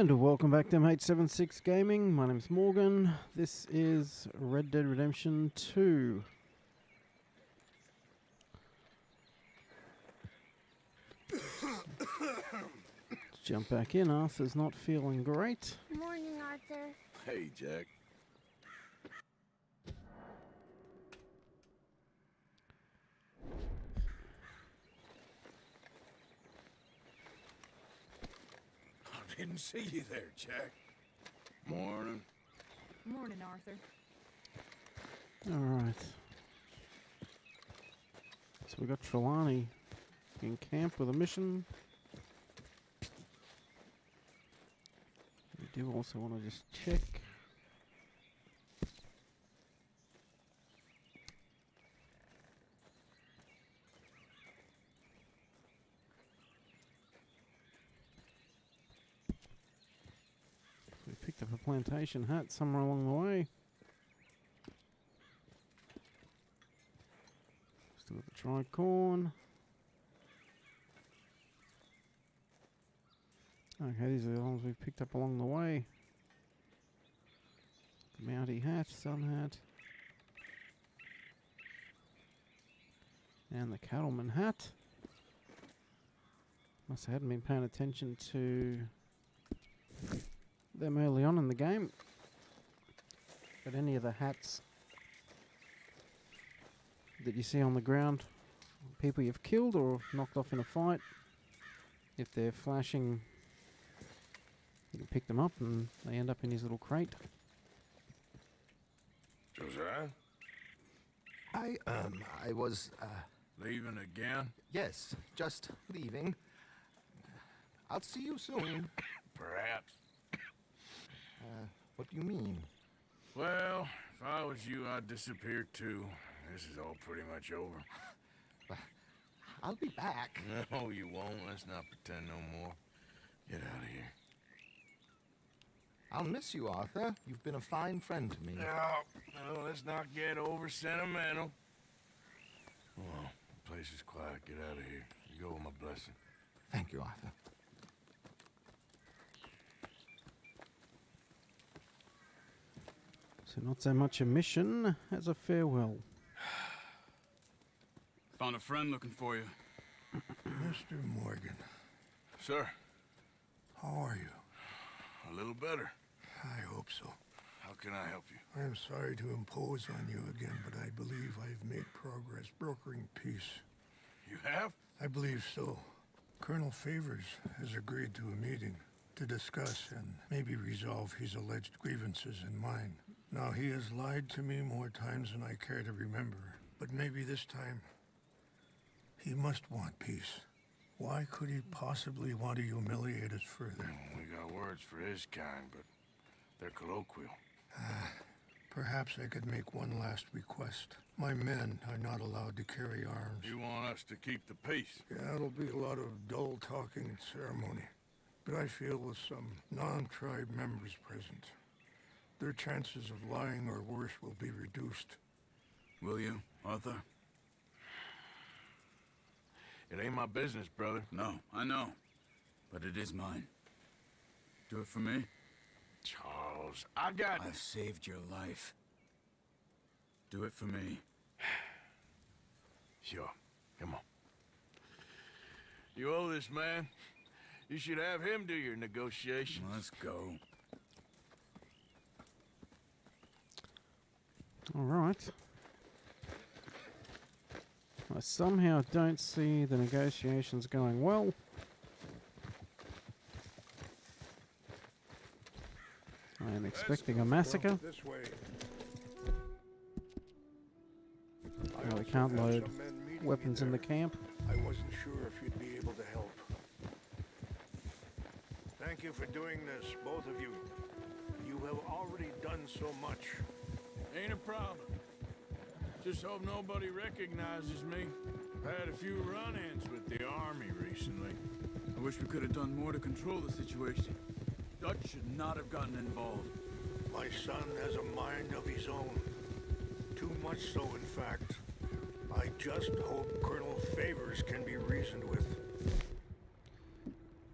And welcome back to M876 Gaming. My name's Morgan. This is Red Dead Redemption 2. Let's jump back in. Arthur's not feeling great. Morning, Arthur. Hey, Jack. I didn't see you there, Jack. Morning. Morning, Arthur. Alright. So we got Trelawny in camp with a mission. We do also want to just check. We picked up a plantation hat somewhere along the way. Still got the dried corn. Okay, these are the ones we've picked up along the way. The Mountie hat, sun hat. And the cattleman hat. Must have hadn't been paying attention to them early on in the game. But any of the hats that you see on the ground, people you've killed or knocked off in a fight, if they're flashing, you can pick them up and they end up in his little crate. Josiah? I was, Leaving again? yes, just leaving. I'll see you soon. Perhaps. What do you mean? Well, if I was you, I'd disappear too. This is all pretty much over. I'll be back. No, you won't. Let's not pretend no more. Get out of here. I'll miss you, Arthur. You've been a fine friend to me. No, let's not get over sentimental. Well, the place is quiet. Get out of here. You go with my blessing. Thank you, Arthur. So not so much a mission as a farewell. Found a friend looking for you. Mr. Morgan, Sir, how are you? a little better. I hope so. How can I help you? I am sorry to impose on you again, but I believe I've made progress brokering peace. You have? I believe so. Colonel Favors has agreed to a meeting to discuss and maybe resolve his alleged grievances and mine. Now, he has lied to me more times than I care to remember, but maybe this time he must want peace. Why could he possibly want to humiliate us further? We got words for his kind, but they're colloquial. Perhaps I could make one last request. My men are not allowed to carry arms. You want us to keep the peace? Yeah, it'll be a lot of dull talking and ceremony. But I feel with some non-tribe members present, their chances of lying or worse will be reduced. Will you, Arthur? It ain't my business, brother. No, I know. But it is mine. Do it for me? Charles, I got... I've saved your life. Do it for me. Sure. Come on. You owe this man. You should have him do your negotiations. Let's go. Alright. I somehow don't see the negotiations going well. I am expecting a massacre. This way. Oh, we can't load weapons in the camp. I wasn't sure if you'd be able to help. Thank you for doing this, both of you. You have already done so much. Ain't a problem. Just hope nobody recognizes me. I've had a few run-ins with the army recently. I wish we could have done more to control the situation. Dutch should not have gotten involved. My son has a mind of his own. Too much so, in fact. I just hope Colonel Favors can be reasoned with.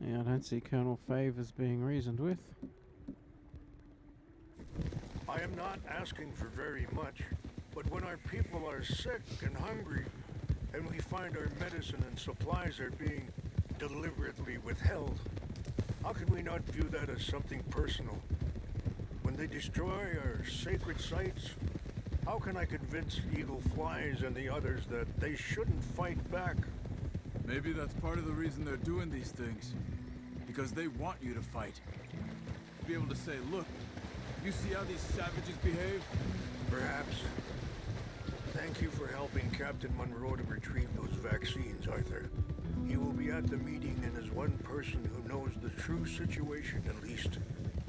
Yeah, I don't see Colonel Favors being reasoned with. I am not asking for very much, but when our people are sick and hungry, and we find our medicine and supplies are being deliberately withheld, how can we not view that as something personal? When they destroy our sacred sites, how can I convince Eagle Flies and the others that they shouldn't fight back? Maybe that's part of the reason they're doing these things. Because they want you to fight. Be able to say, look, you see how these savages behave? Perhaps. Thank you for helping Captain Monroe to retrieve those vaccines, Arthur. He will be at the meeting, and as one person who knows the true situation at least,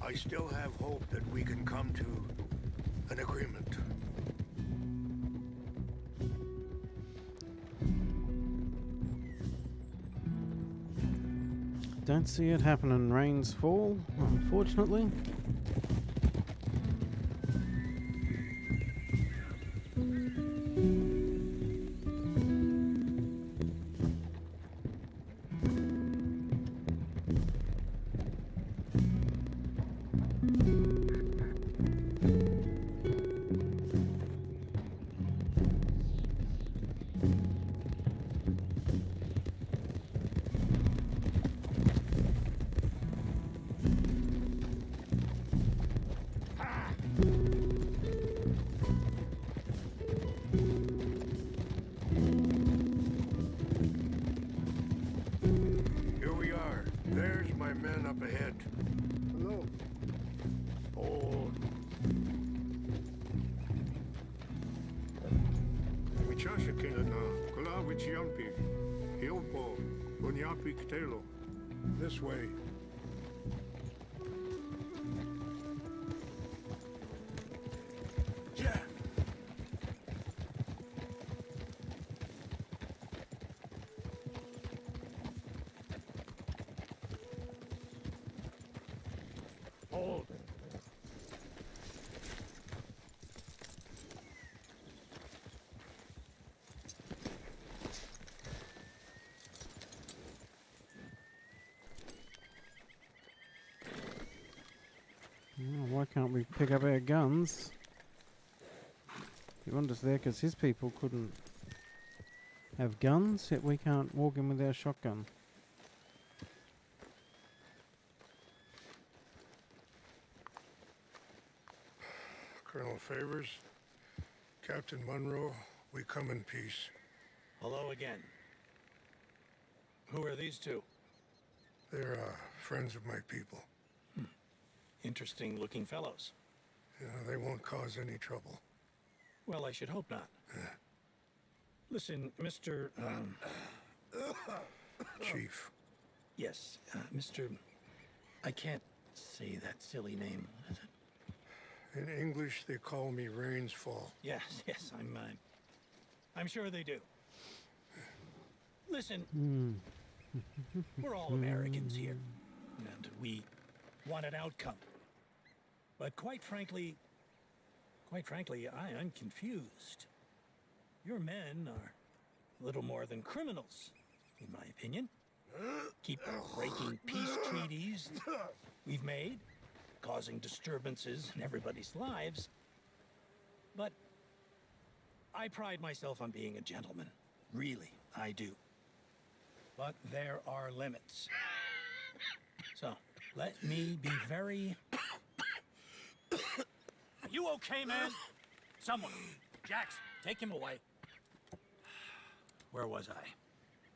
I still have hope that we can come to an agreement. Don't see it happening. Rains fall, unfortunately. Here we are. There's my men up ahead. Hello. Oh. Michashakina na kula wichiampi. Hilpo. Bunyapi ktelo. This way. Yeah. Hold. Why can't we pick up our guns? He wanted us there because his people couldn't have guns, yet we can't walk in with our shotgun. Colonel Favors, Captain Monroe, we come in peace. Hello again. Who are these two? They're friends of my people. Interesting looking fellows. Yeah, they won't cause any trouble. Well, I should hope not. Listen, Mr. Chief. Yes, Mr. I can't say that silly name. Is it? In English, they call me Rainsfall. Yes, I'm sure they do. Listen, we're all Americans here, and we want an outcome. But quite frankly, I'm confused. Your men are a little more than criminals, in my opinion. Keep breaking peace treaties we've made, causing disturbances in everybody's lives. But I pride myself on being a gentleman. Really, I do. But there are limits. So, let me be very... Are you okay, man? Someone. Jax, take him away. Where was I?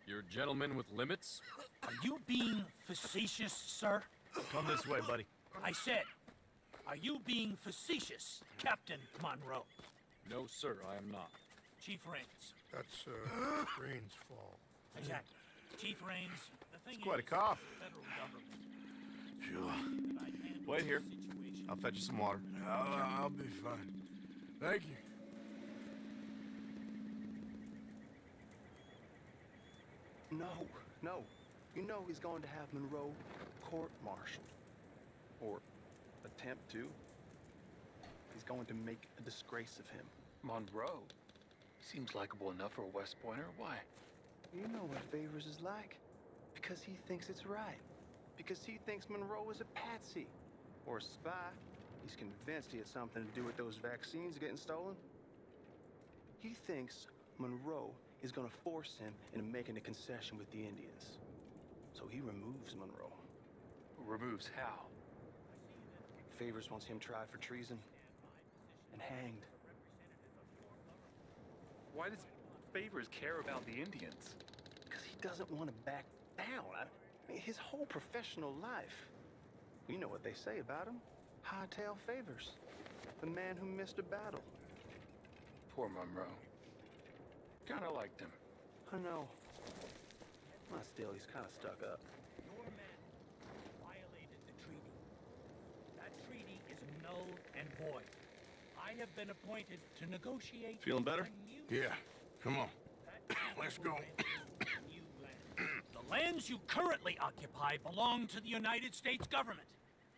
You're a gentleman with limits? Are you being facetious, sir? Come this way, buddy. I said, are you being facetious, Captain Monroe? No, sir, I am not. Chief Rains. That's Rainsfall. Exactly. Chief Rains, the thing Quite a is, cough. the federal government. Sure. that I handle Wait here. the situation. I'll fetch you some water. I'll be fine. Thank you. No. You know he's going to have Monroe court-martialed. Or attempt to. He's going to make a disgrace of him. Monroe? Seems likable enough for a West Pointer. Why? You know what Favors is like. Because he thinks it's right. because he thinks Monroe is a patsy or a spy. He's convinced he had something to do with those vaccines getting stolen. He thinks Monroe is gonna force him into making a concession with the Indians. So he removes Monroe. Removes how? Favors wants him tried for treason and hanged. Why does Favors care about the Indians? Because he doesn't want to back down. I mean, his whole professional life. You know what they say about him. Hightail Favors. The man who missed a battle. Poor Monroe. Kinda liked him. I know. Well, still, he's kind of stuck up. Your men violated the treaty. That treaty is null and void. I have been appointed to negotiate. Feeling better? Yeah. Come on. Let's go. The lands you currently occupy belong to the United States government.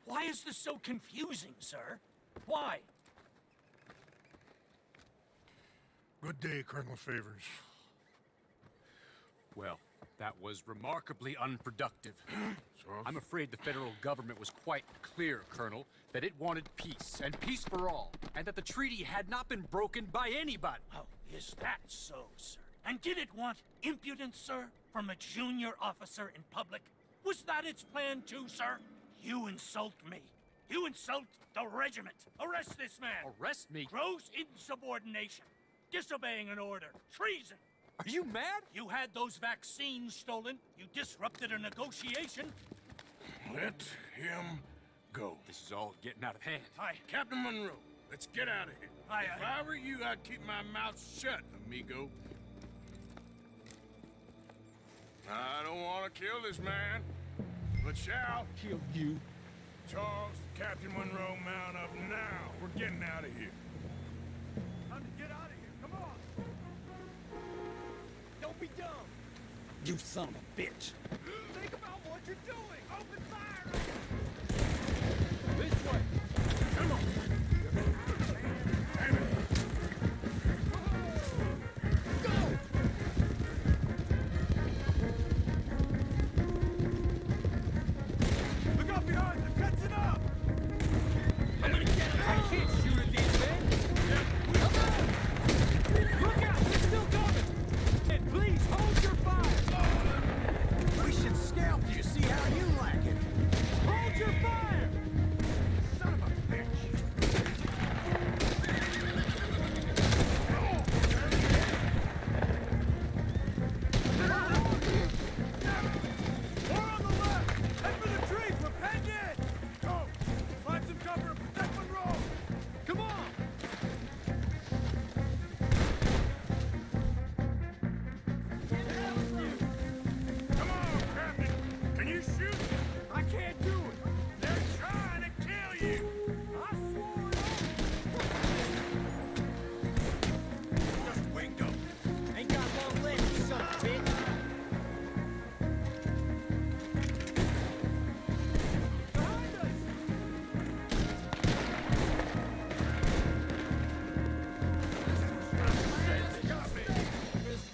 Why is this so confusing, sir? Why? Good day, Colonel Favors. Well, that was remarkably unproductive. So, I'm afraid the federal government was quite clear, Colonel, that it wanted peace, and peace for all, and that the treaty had not been broken by anybody. Oh, is that so, sir? And did it want impudence, sir, from a junior officer in public? Was that its plan too, sir? You insult me. You insult the regiment. Arrest this man. Arrest me? Gross insubordination. Disobeying an order. Treason. Are you mad? You had those vaccines stolen. You disrupted a negotiation. let him go. This is all getting out of hand. Aye. Captain Monroe, let's get out of here. Aye, If aye. I were you, I'd keep my mouth shut, amigo. I don't want to kill this man, but shall Kill you. Charles, Captain Monroe, mount up now. We're getting out of here. Time to get out of here. Come on. Don't be dumb. You son of a bitch. Think about what you're doing. Open fire. This way. Come on. Damn it. Look out behind you. Catch it up. I'm gonna get him. I can't shoot at these men. Look out! They're still coming! And please hold your fire! We should scalp you, see how you like it. Hold your fire! Son of a bitch. More on the left. Head for the trees. We're penned in. Go. Find some cover and protect Monroe. Come on. Come on, Captain. Can you shoot? I can't do it. They're trying to kill you. I swore it. Just winged them. Ain't got long legs, you son of a bitch. Behind us.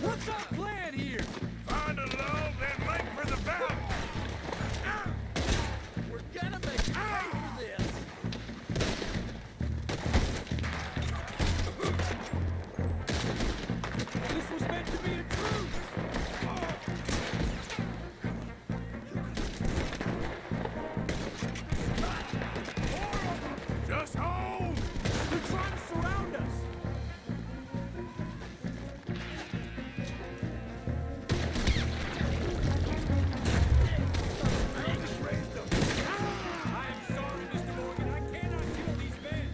What's our plan here? Find a lull, then make for the battle. We're gonna make you pay for this. This was meant to be a truce! Just hold. They're trying to surround us. I am sorry, Mr. Morgan. I cannot kill these men.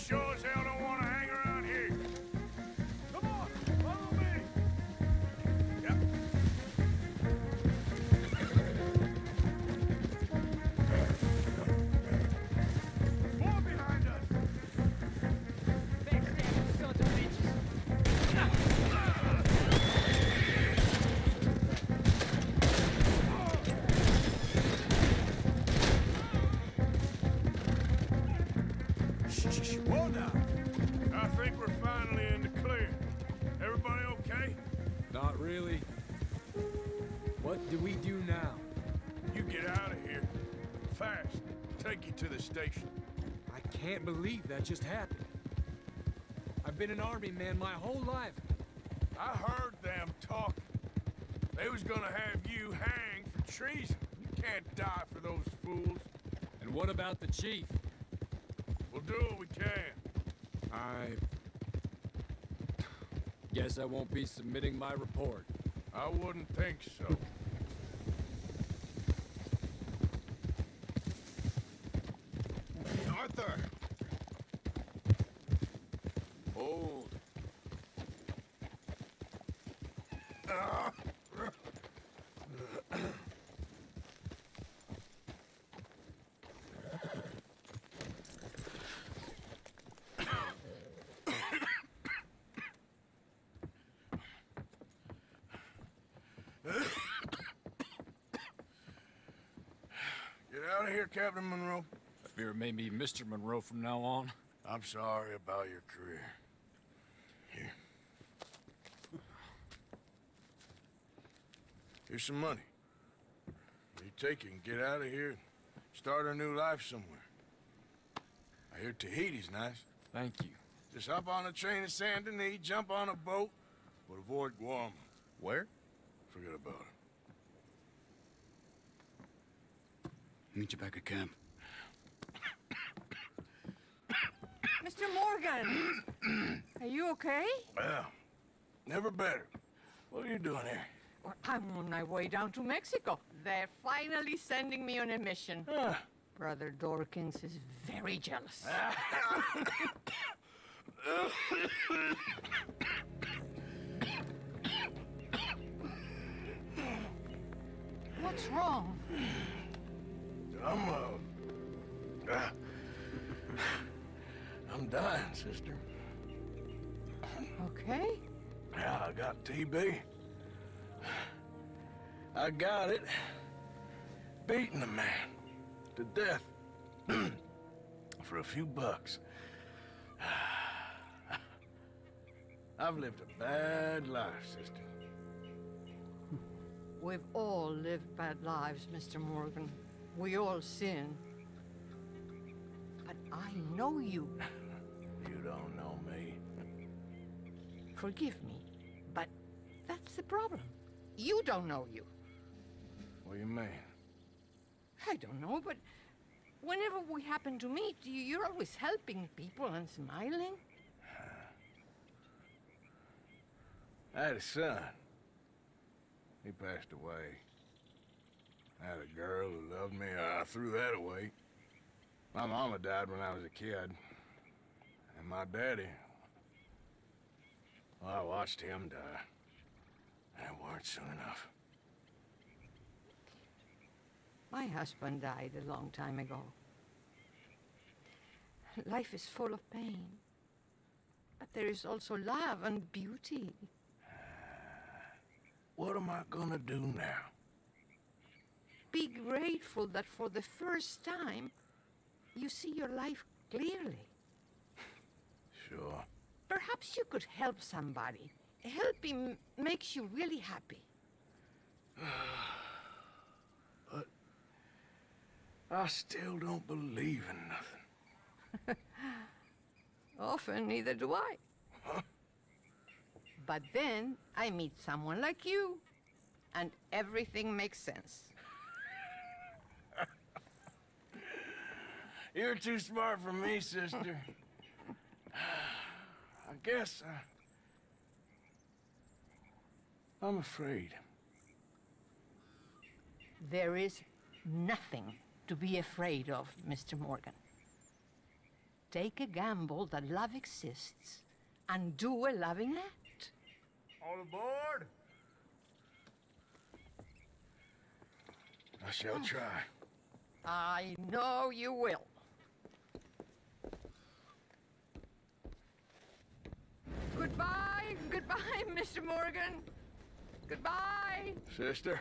sure as hell don't want to hang around here. Come on, follow me. Yep. More behind us. Backstabbing sons of bitches. Shh, whoa now. I think we're finally in the clear. Everybody okay? Not really. What do we do now? You get out of here. Fast. Take you to the station. I can't believe that just happened. I've been an army man my whole life. I heard them talking. They was gonna have you hanged for treason. You can't die for those fools. And what about the chief? We'll do what we can. I guess I won't be submitting my report. I wouldn't think so. Arthur! Hold. Get out of here, Captain Monroe. I fear it may be Mr. Monroe from now on. I'm sorry about your career. Here. Here's some money. You take it and get out of here and start a new life somewhere. I hear Tahiti's nice. Thank you. Just hop on a train to Saint Denis, jump on a boat, but avoid Guam. Where? Forget about it. Meet you back at camp. Mr. Morgan! Are you okay? Well, never better. What are you doing here? Well, I'm on my way down to Mexico. They're finally sending me on a mission. Brother Dorkins is very jealous. What's wrong? I'm dying, sister. Okay. Yeah, I got TB. I got it. Beating a man to death for a few bucks. I've lived a bad life, sister. We've all lived bad lives, Mr. Morgan. We all sin. But I know you. You don't know me. Forgive me, but that's the problem. You don't know you. What do you mean? I don't know, but whenever we happen to meet, you're always helping people and smiling. I had a son. He passed away. I had a girl who loved me. I threw that away. My mama died when I was a kid. And my daddy, well, I watched him die. And it weren't soon enough. My husband died a long time ago. Life is full of pain. But there is also love and beauty. What am I gonna do now? Be grateful that for the first time, you see your life clearly. Sure. Perhaps you could help somebody. Helping makes you really happy. But I still don't believe in nothing. Often, neither do I. Huh? But then I meet someone like you, and everything makes sense. You're too smart for me, sister. I guess I'm afraid. There is nothing to be afraid of, Mr. Morgan. take a gamble that love exists and do a loving act. All aboard! I shall try. I know you will. Goodbye, goodbye, Mr. Morgan. Goodbye. Sister?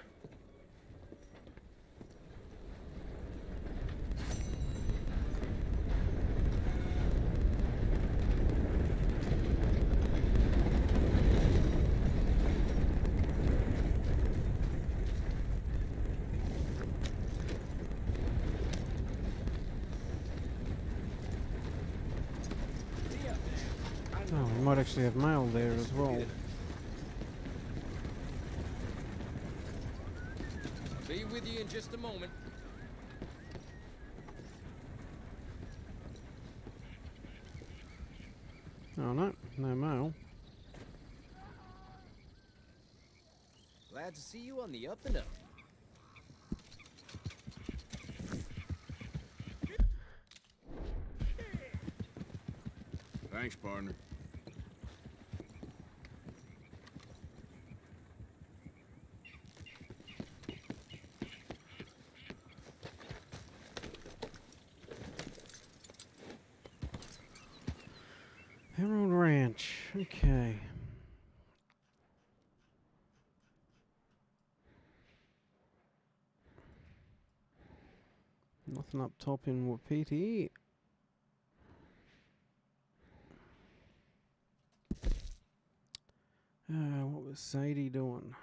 Oh, we might actually have mail there as well. Be with you in just a moment. Oh no, no mail. Glad to see you on the up and up. Thanks, partner. Emerald Ranch. Okay. Nothing up top in Wapiti. What was Sadie doing?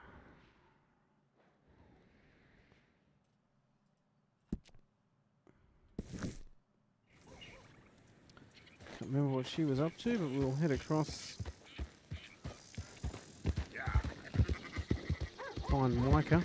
Can't remember what she was up to, but we'll head across. Find Micah.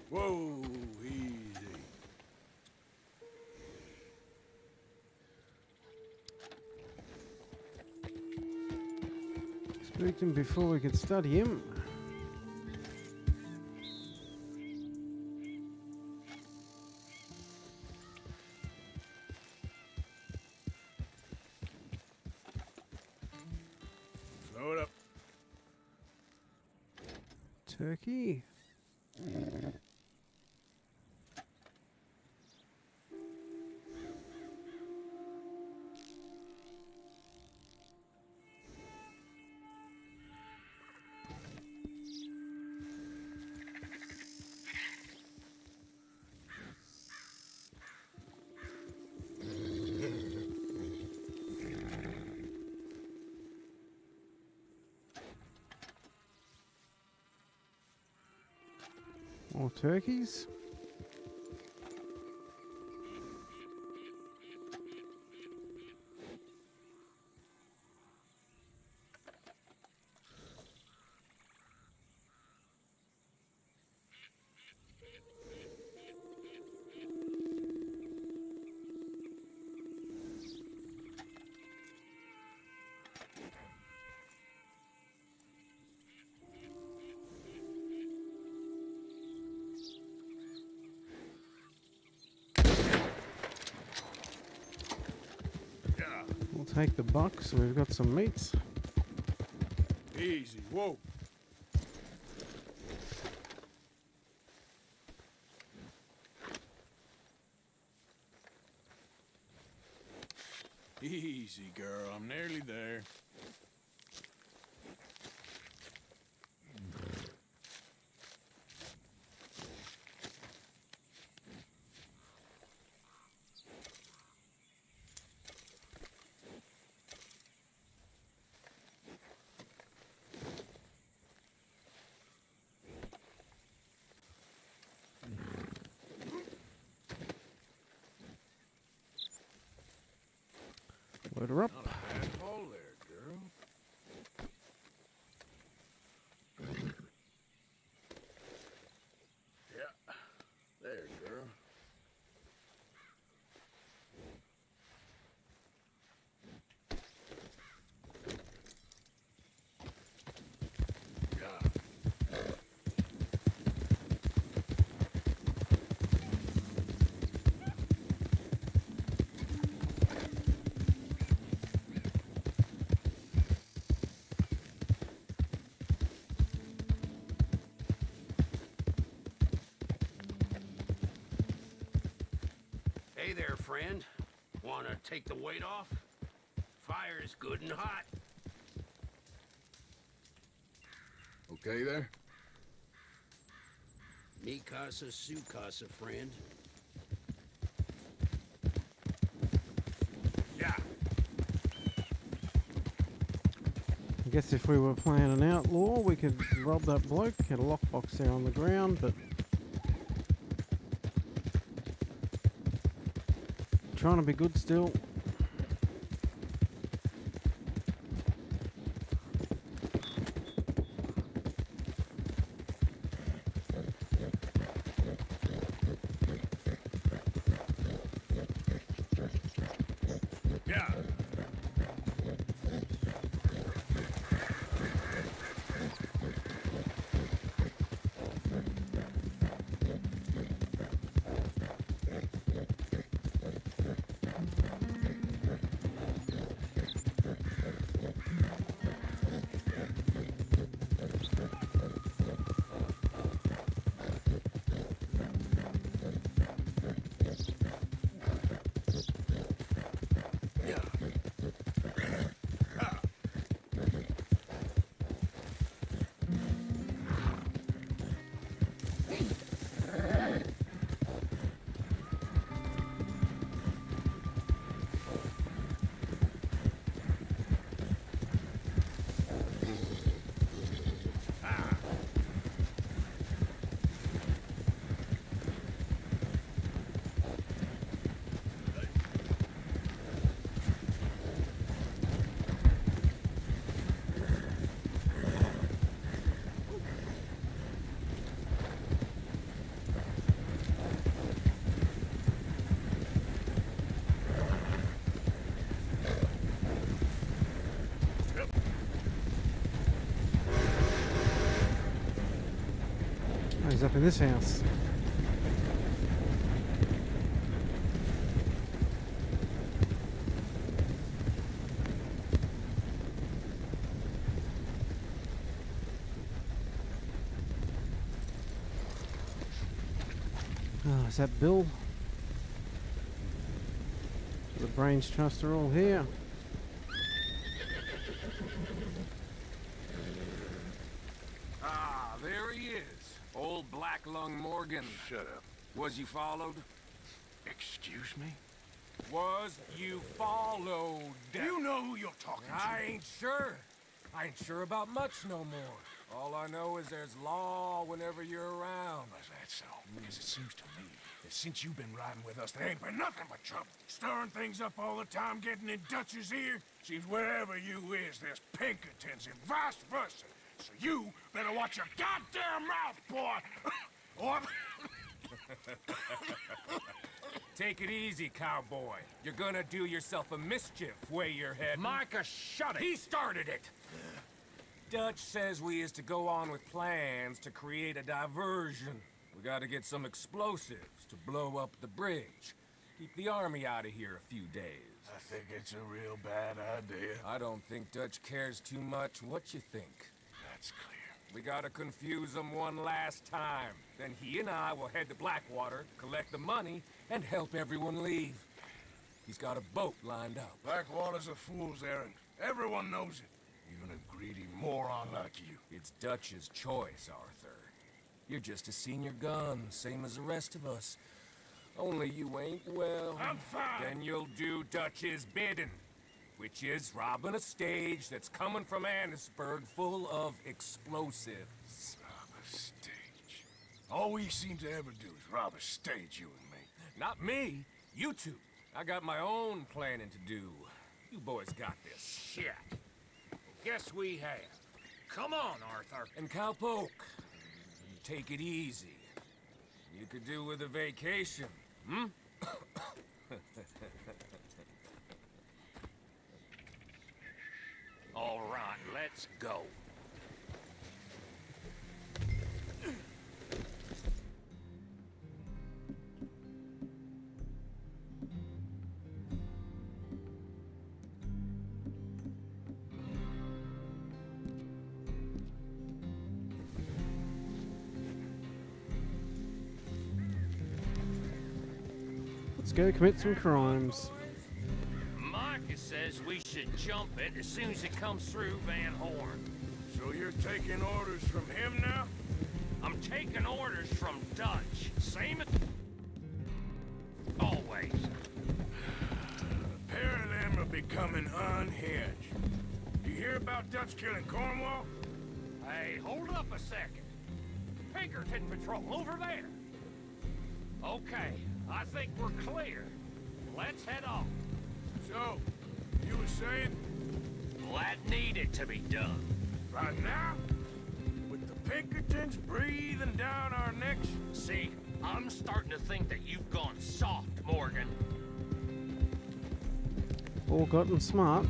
Whoa, easy. Spooked him before we could study him. Slow it up. Turkey. More turkeys. We'll take the buck, so we've got some meat. Easy. Whoa. Easy, girl. I'm nearly there. Load her up. Not a bad haul there, girl. Yeah. There, girl. Hey there, friend. Wanna take the weight off? Fire's good and hot. Okay there? Mi casa, su casa, friend. Yeah. I guess if we were playing an outlaw, we could rob that bloke, get a lockbox there on the ground, but trying to be good still. Yeah. Oh, he's up in this house. Oh, is that Bill? The Brains Trust are all here. Ah, there he is. Old Black Lung Morgan. Shut up. Was you followed? Excuse me? Was you followed? You know who you're talking to. I ain't sure. I ain't sure about much no more. All I know is there's law whenever you're around. Is that so? Because it seems to me that since you've been riding with us, there ain't been nothing but trouble. Stirring things up all the time, getting in Dutch's ear. Seems wherever you is, there's Pinkertons and vice versa. So you better watch your goddamn mouth, boy! Or... Take it easy, cowboy. You're gonna do yourself a mischief way you're heading. Micah, shut it! He started it! Dutch says we is to go on with plans to create a diversion. We gotta get some explosives to blow up the bridge. Keep the army out of here a few days. I think it's a real bad idea. I don't think Dutch cares too much. What you think? That's clear. We gotta confuse him one last time. Then he and I will head to Blackwater, collect the money, and help everyone leave. He's got a boat lined up. Blackwater's a fool's errand. Everyone knows it. Even a greedy moron like you. It's Dutch's choice, Arthur. You're just a senior gun, same as the rest of us. Only you ain't well. I'm fine. Then you'll do Dutch's bidding, which is robbing a stage that's coming from Annisburg full of explosives. Rob a stage. All we seem to ever do is rob a stage, you and me. Not me, you two. I got my own planning to do. You boys got this. Shit. Guess we have. Come on, Arthur. And Cowpoke, take it easy. You could do with a vacation, hmm? All right, let's go. What's Let's go commit some crimes. Micah says we should jump it as soon as it comes through Van Horn. So you're taking orders from him now? I'm taking orders from Dutch. Same as always. A pair of them are becoming unhinged. You hear about Dutch killing Cornwall? Hey, hold up a second. Pinkerton Patrol, over there. Okay, I think we're clear. Let's head off. So, you were saying? That needed to be done. Right now? With the Pinkertons breathing down our necks? See, I'm starting to think that you've gone soft, Morgan. All gotten smart.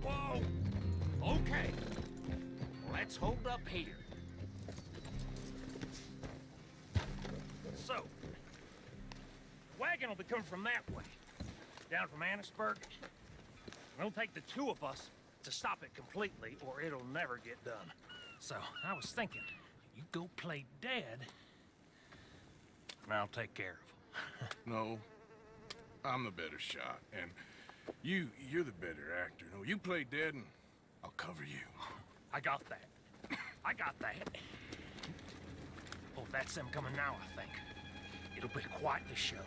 Whoa! Okay. Let's hold up here. So, wagon will be coming from that way. Down from Annisburg. It'll take the two of us to stop it completely, or it'll never get done. So, I was thinking, you go play dead, and I'll take care of him. No. I'm the better shot, and you're the better actor. No, you play dead, and I'll cover you. I got that. I got that. Oh, that's them coming now, I think. It'll be quite the show.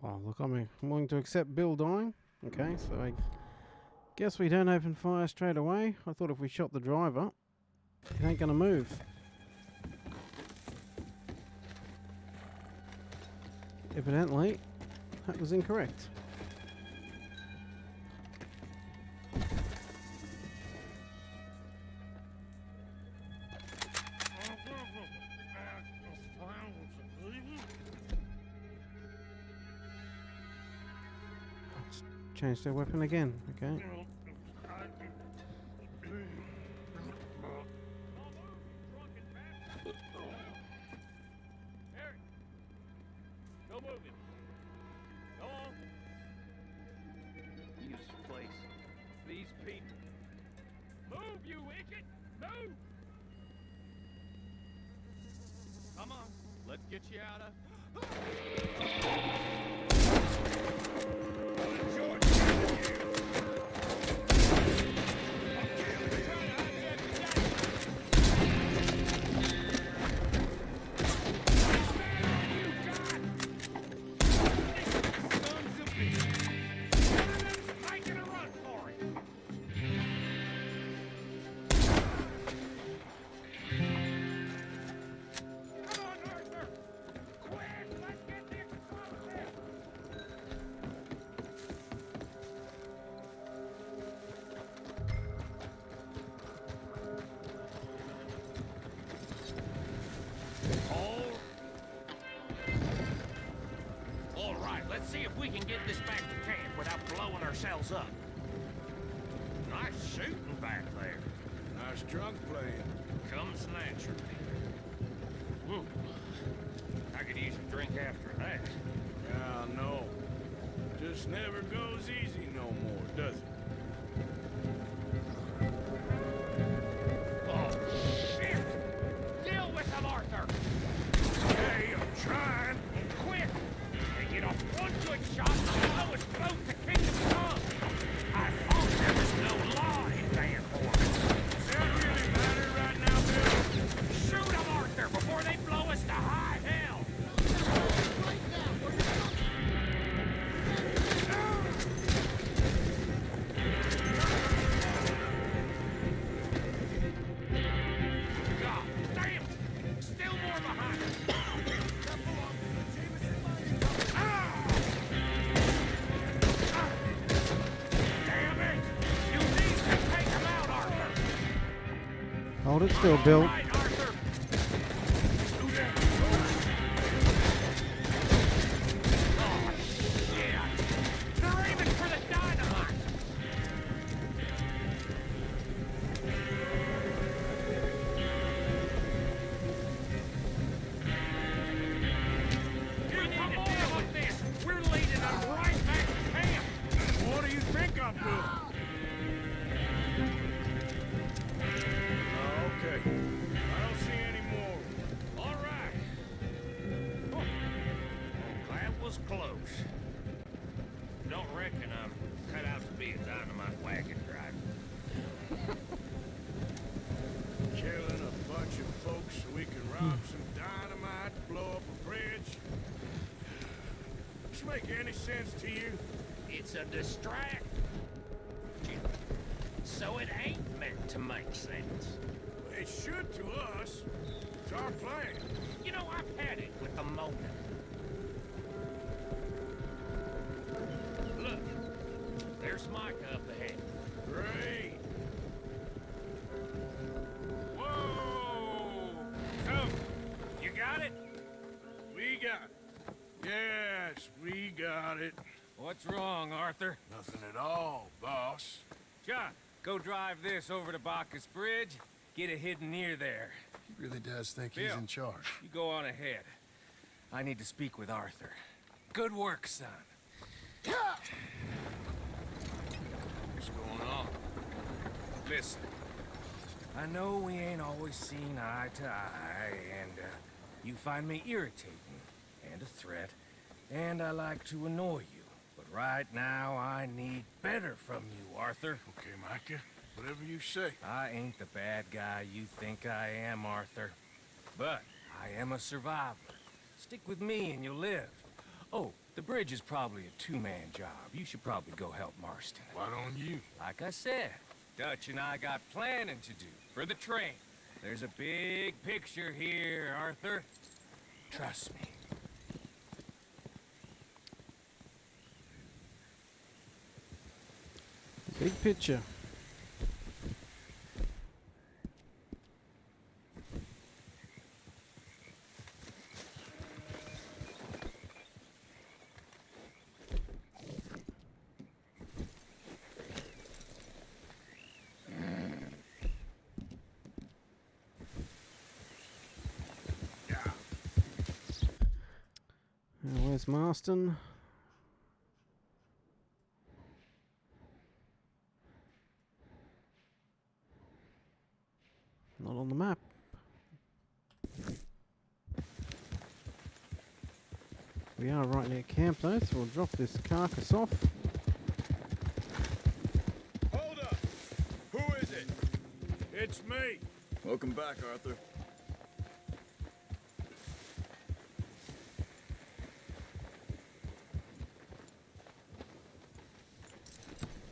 Oh, look, I'm willing to accept Bill dying. Okay, so I guess we don't open fire straight away. I thought if we shot the driver, it ain't gonna move. Evidently, that was incorrect. Change their weapon again, okay. Go move him. Go on. This place. These people. Move, you idiot! Move! Come on. Let's get you out of... Let's see if we can get this back to camp without blowing ourselves up. Nice shooting back there. Nice drunk playing. Comes naturally. Whew. I could use a drink after that. Yeah, no. Just never goes easy no more, does it? Oh, shit! Deal with him, Arthur! Hey, I'm trying. Quick! They get off one good shot, I'll explode the kingdom's tongue! I thought there was no law in Van Horn. Does that really matter right now, Bill? Shoot them, Arthur, before they blow us to high hell! God damn! Hold it still, Bill. They're aiming for the dynamite! We need to deal with this! We're leading them right back to camp! What do you think I'm doing? Okay. I don't see any more. All right. Oh, that was close. Don't reckon I'm cut out to be a dynamite wagon driver. Killing a bunch of folks so we can rob some dynamite, blow up a bridge. Does this make any sense to you? It's a distraction. So it ain't meant to make sense. It should to us. It's our plan. You know, I've had it with the moment. Look, there's Micah up ahead. Great. Whoa! So, you got it? We got it. Yes, we got it. What's wrong, Arthur? Nothing at all, boss. John, go drive this over to Bacchus Bridge. Get it hidden near there. He really does think he's Bill, in charge. You go on ahead. I need to speak with Arthur. Good work, son. What's going on? Listen, I know we ain't always seen eye to eye, and you find me irritating and a threat, and I like to annoy you. But right now, I need better from you, Arthur. Okay, Micah. Whatever you say. I ain't the bad guy you think I am, Arthur. But I am a survivor. Stick with me and you'll live. Oh, the bridge is probably a two-man job. You should probably go help Marston. Why don't you? Like I said, Dutch and I got planning to do for the train. There's a big picture here, Arthur. Trust me. Big picture. Where's Marston? Not on the map. We are right near camp though, so we'll drop this carcass off. Hold up! Who is it? It's me. Welcome back, Arthur.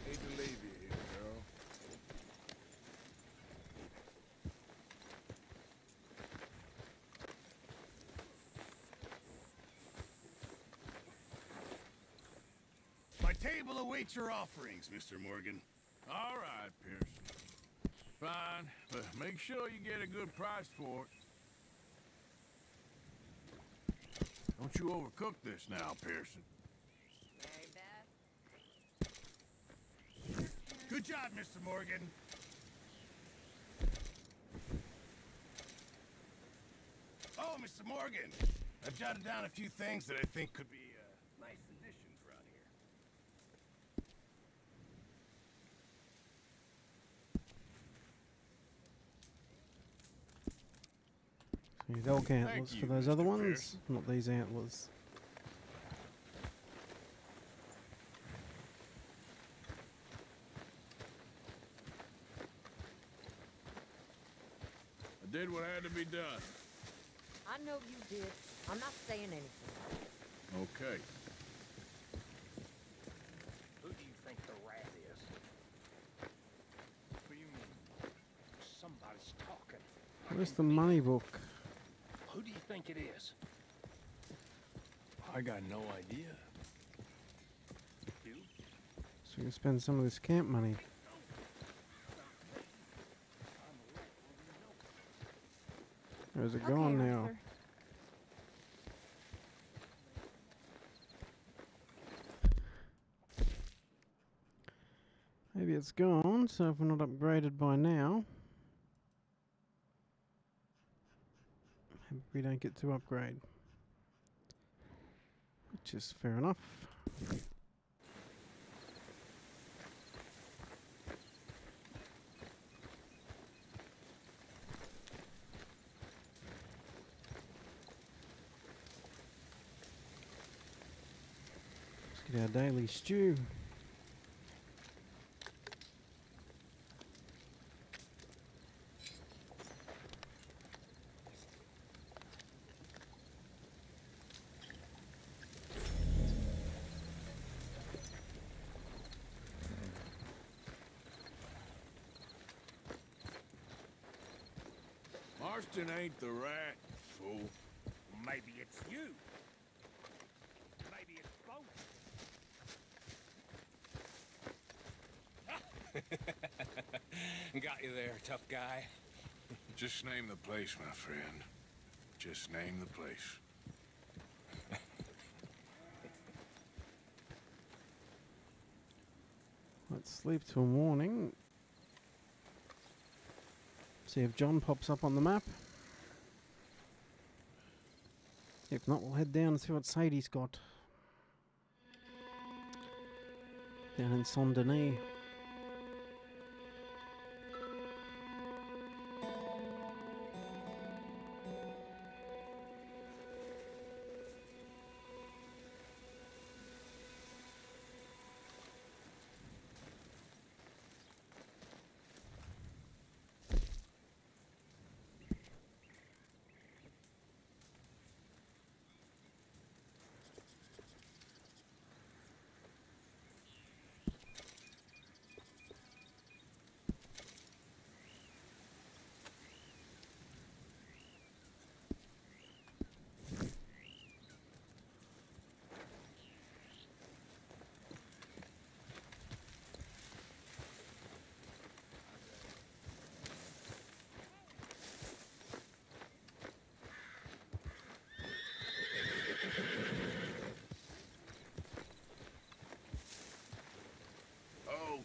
Hate to leave you here, girl. My table awaits your offerings, Mr. Morgan. All right, Pearson. Fine, but make sure you get a good price for it. Don't you overcook this now, Pearson. Good job, Mr. Morgan. Oh, Mr. Morgan, I've jotted down a few things that I think could be a nice addition around here. These elk antlers you, for those Mr. other ones, Pearson. not these antlers. I did what had to be done. I know you did. I'm not saying anything. Okay. Who do you think the rat is? What do you mean? Somebody's talking. Where's the money book? Who do you think it is? I got no idea. You? So we can spend some of this camp money. Or is it gone now? Arthur. Maybe it's gone, so if we're not upgraded by now, maybe we don't get to upgrade. Which is fair enough. Let's get our daily stew. Marston ain't the rat, fool. Maybe it's you. Maybe it's both. Got you there, tough guy. Just name the place, my friend. Just name the place. Let's sleep till morning. See if John pops up on the map. If not, we'll head down and see what Sadie's got. Down in Saint-Denis.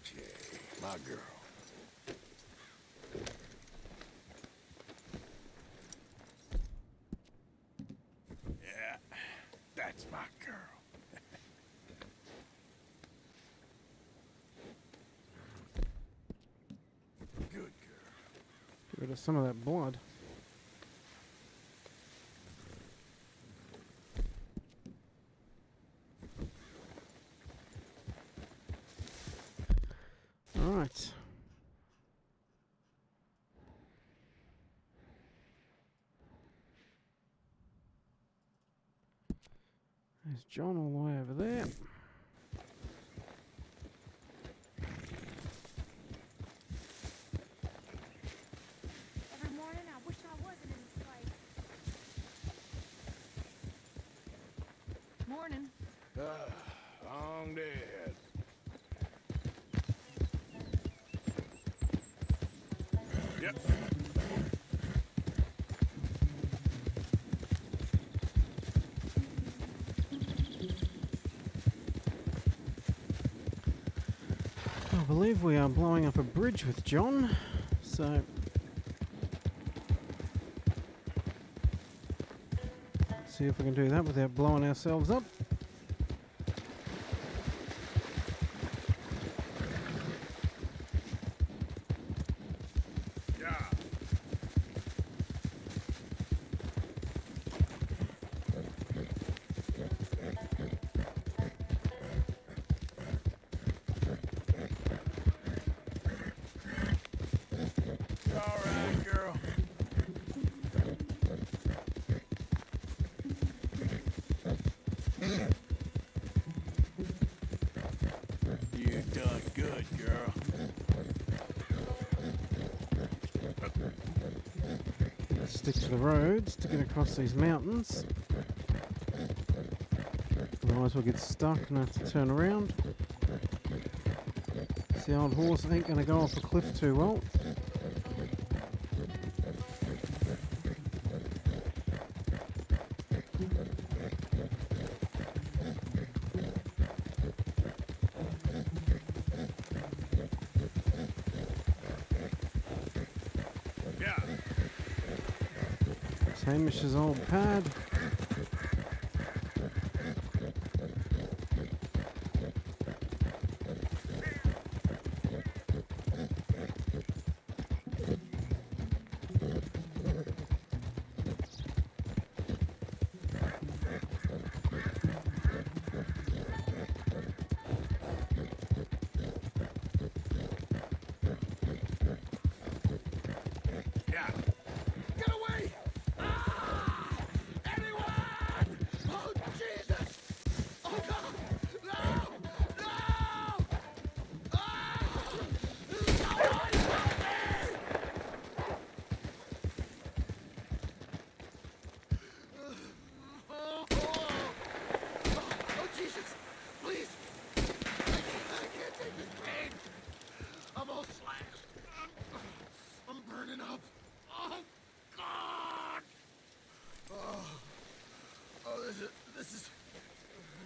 Okay, my girl. Yeah, that's my girl. Good girl. Get rid of some of that blood. Alright. There's John all the way over there. Every morning I wish I wasn't in this place. Morning. Long dead. Yep. I believe we are blowing up a bridge with John, so let's see if we can do that without blowing ourselves up. You done good, girl. Let's stick to the roads to get across these mountains. Otherwise we'll get stuck and have to turn around. This old horse ain't going to go off a cliff too well. Hamish's old pad.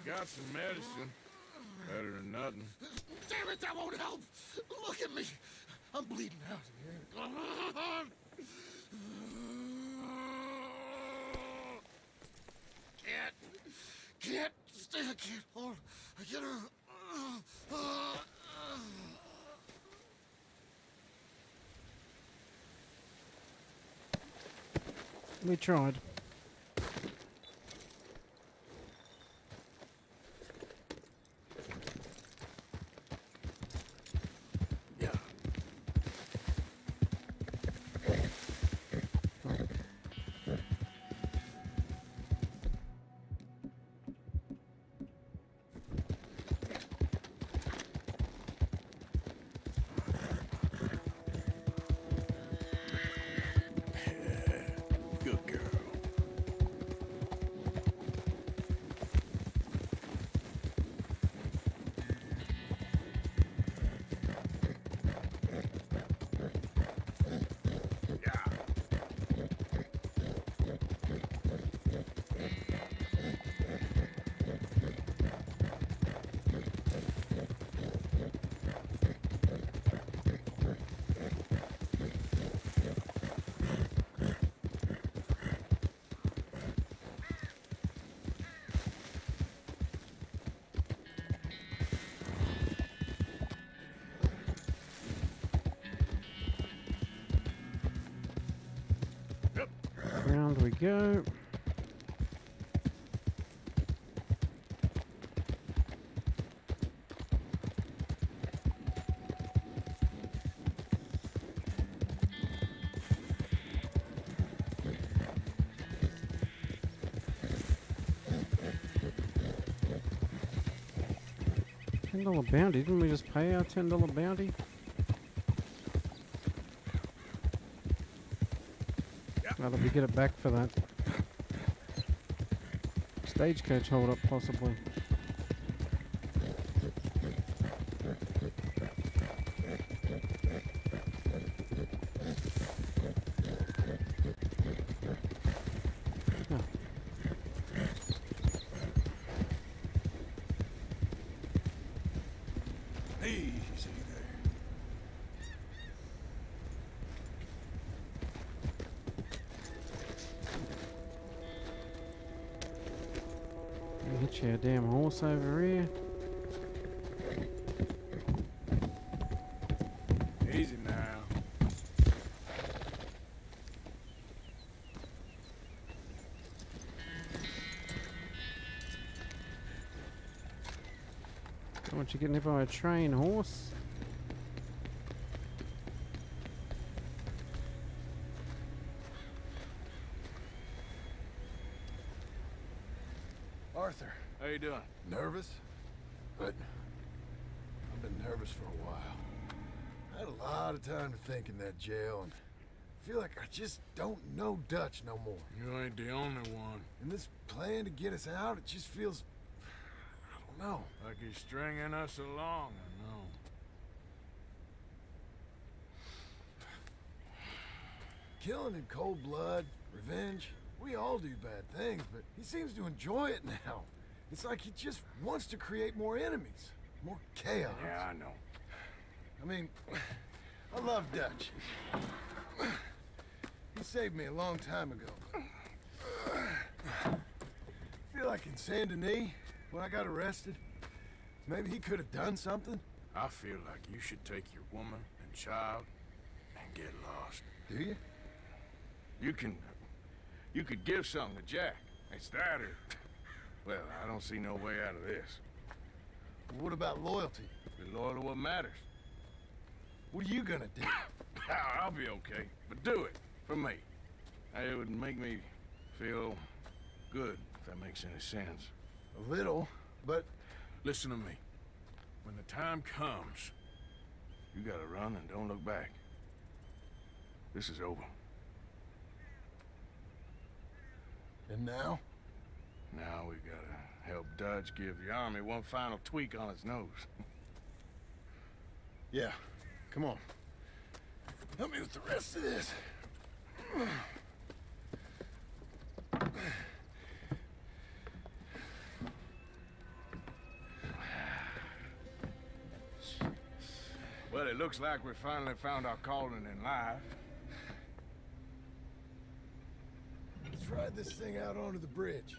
Got some medicine. Better than nothing. Damn it, that won't help! Look at me! I'm bleeding out here. Can't stay, I can't hold. I can't. We tried. Good girl. Round we go. $10 bounty. Didn't we just pay our $10 bounty? Well, did we get it back for that? Stagecoach hold up, possibly. Oh. Easy there. Hit you a damn horse over here. Easy now. Don't want you getting hit by a train, horse. Arthur, how you doing? Nervous? But I've been nervous for a while. I had a lot of time to think in that jail, and I feel like I just don't know Dutch no more. You ain't the only one. And this plan to get us out, it just feels... I don't know. Like he's stringing us along, I know. Killing in cold blood, revenge, we all do bad things, but he seems to enjoy it now. It's like he just wants to create more enemies, more chaos. Yeah, I know. I mean, I love Dutch. He saved me a long time ago. like in Saint Denis, when I got arrested, maybe he could have done something? I feel like you should take your woman and child and get lost. Do you? You could give something to Jack. It's that or... Well, I don't see no way out of this. What about loyalty? Be loyal to what matters. What are you gonna do? I'll be okay, but do it for me. It would make me feel good, if that makes any sense. A little, but... Listen to me. When the time comes, you gotta run and don't look back. This is over. And now? Now we gotta help Dutch give the army one final tweak on its nose. Yeah, come on. Help me with the rest of this. Well, it looks like we finally found our calling in life. Let's ride this thing out onto the bridge.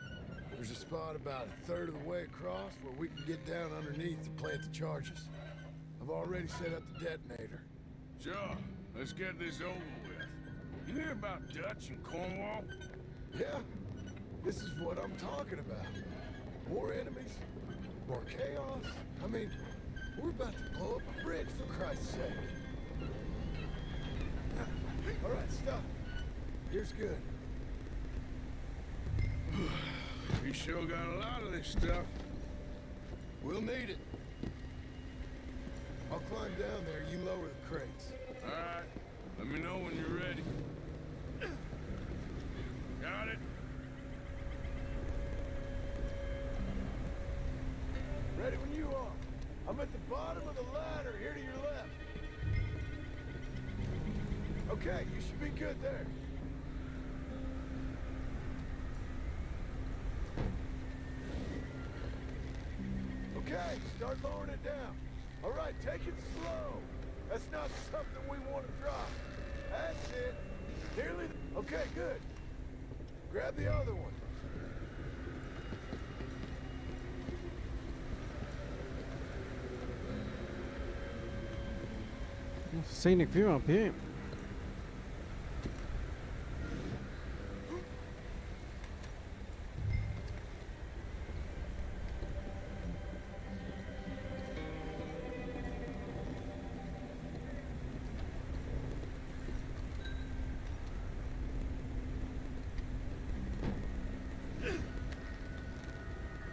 There's a spot about a third of the way across where we can get down underneath to plant the charges. I've already set up the detonator. Sure, let's get this over with. You hear about Dutch and Cornwall? Yeah, this is what I'm talking about. More enemies, more chaos. I mean, we're about to blow up a bridge, for Christ's sake. All right, stop. Here's good. We sure got a lot of this stuff. We'll need it. I'll climb down there, you lower the crates. All right, let me know when you're ready. Got it? Ready when you are. I'm at the bottom of the ladder, here to your left. Okay, you should be good there. Okay, start lowering it down. All right, take it slow. That's not something we want to drop. That's it. Nearly. Okay, good. Grab the other one. Scenic view up here.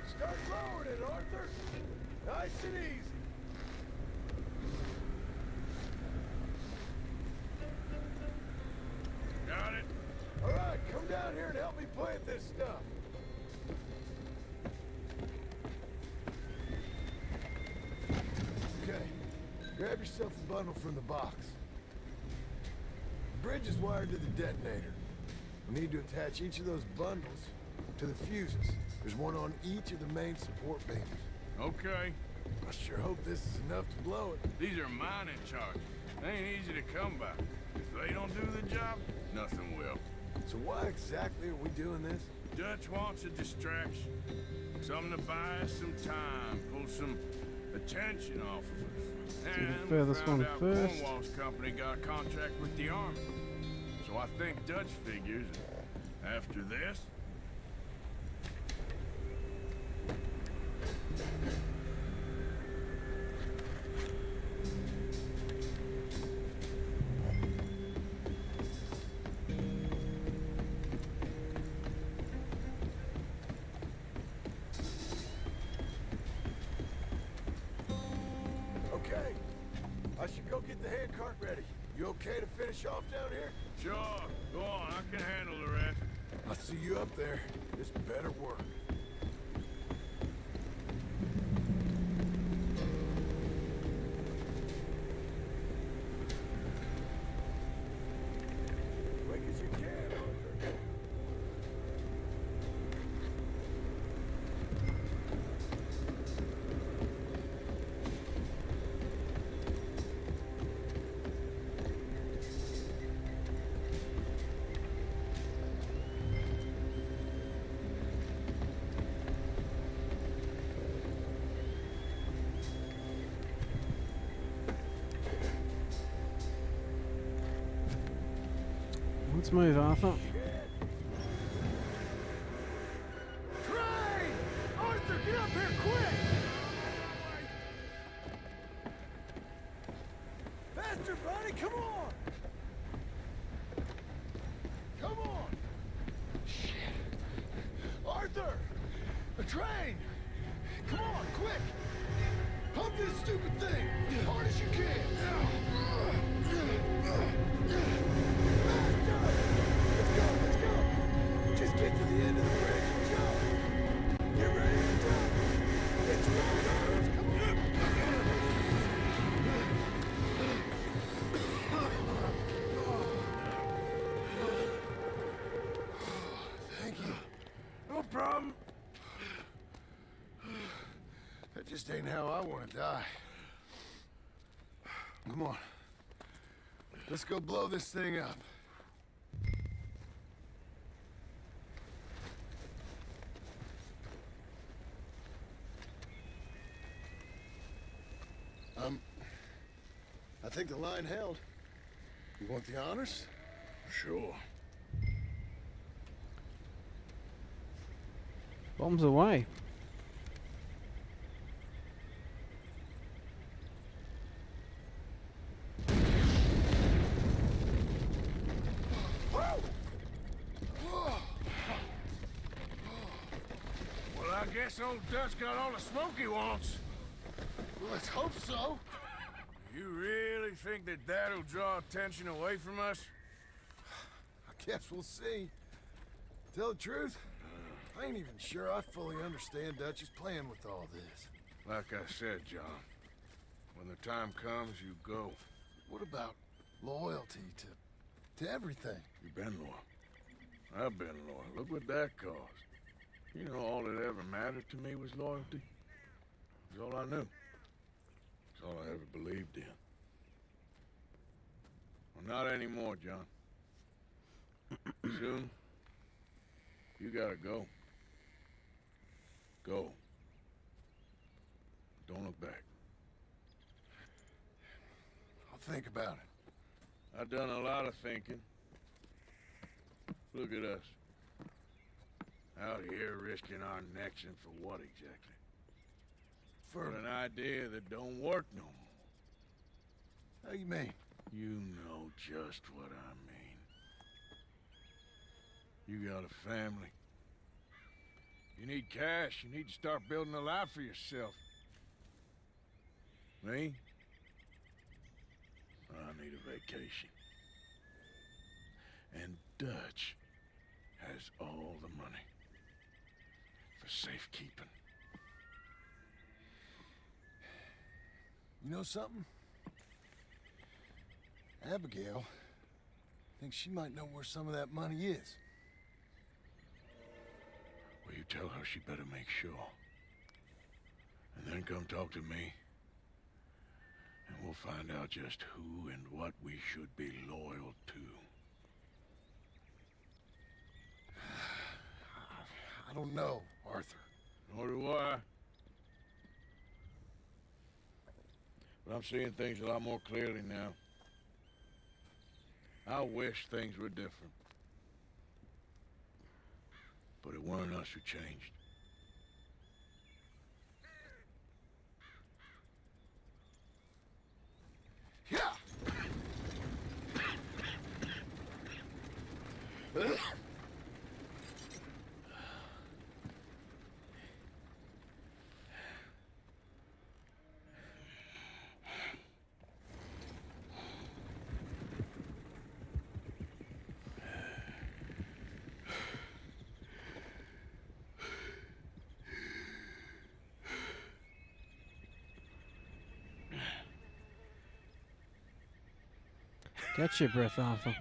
Start lowering it, Arthur. Nice and easy. Got it? All right, come down here and help me plant this stuff. Okay, grab yourself a bundle from the box. The bridge is wired to the detonator. We need to attach each of those bundles to the fuses. There's one on each of the main support beams. Okay. I sure hope this is enough to blow it. These are mining charges. They ain't easy to come by. If they don't do the job, nothing will. So why exactly are we doing this? Dutch wants a distraction. Something to buy us some time, pull some attention off of us. And the we furthest found one out first. Cornwall's company got a contract with the army. So I think Dutch figures after this, Okay. I should go get the handcart ready. You okay to finish off down here? sure, go on, I can handle the rest. I'll see you up there. This better work. Quick as you can, Arthur. Let's move, Arthur. Train! Arthur, get up here quick! Faster, buddy, come on! Come on! Shit! Arthur! The train! Come on, quick! Pump this stupid thing! As hard as you can! Faster! Let's go! Just get to the end of the bridge and jump! Get ready to jump! It's rollers! Come Thank you. No problem. That just ain't how I want to die. Come on. Let's go blow this thing up. I think the line held. You want the honors? Sure. Bombs away. Well, I guess old Dutch got all the smoke he wants. Well, let's hope so. You really think that that'll draw attention away from us? I guess we'll see. Tell the truth, I ain't even sure I fully understand Dutch's plan with all this. Like I said, John, when the time comes, you go. What about loyalty to everything? You've been loyal. I've been loyal. Look what that cost. You know, all that ever mattered to me was loyalty. It's all I knew. It's all I ever believed in. Well, not anymore, John. Soon, you gotta go. Go. Don't look back. I'll think about it. I've done a lot of thinking. Look at us. Out here risking our necks, and for what exactly? For an idea that don't work no more. How you mean? You know just what I mean. You got a family. You need cash. You need to start building a life for yourself. Me? I need a vacation. And Dutch has all the money for safekeeping. You know something? Abigail thinks she might know where some of that money is. Well, you tell her she better make sure. And then come talk to me. And we'll find out just who and what we should be loyal to. I don't know, Arthur. Nor do I. But I'm seeing things a lot more clearly now. I wish things were different. But it weren't us who changed. Yeah! Catch your breath, Arthur.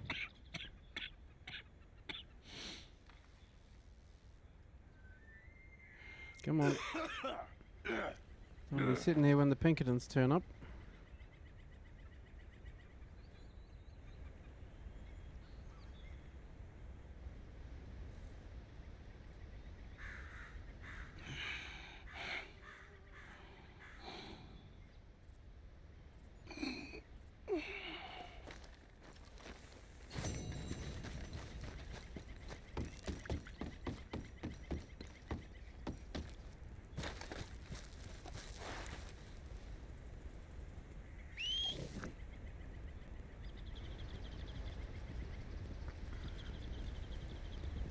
Come on. I'll be sitting here when the Pinkertons turn up.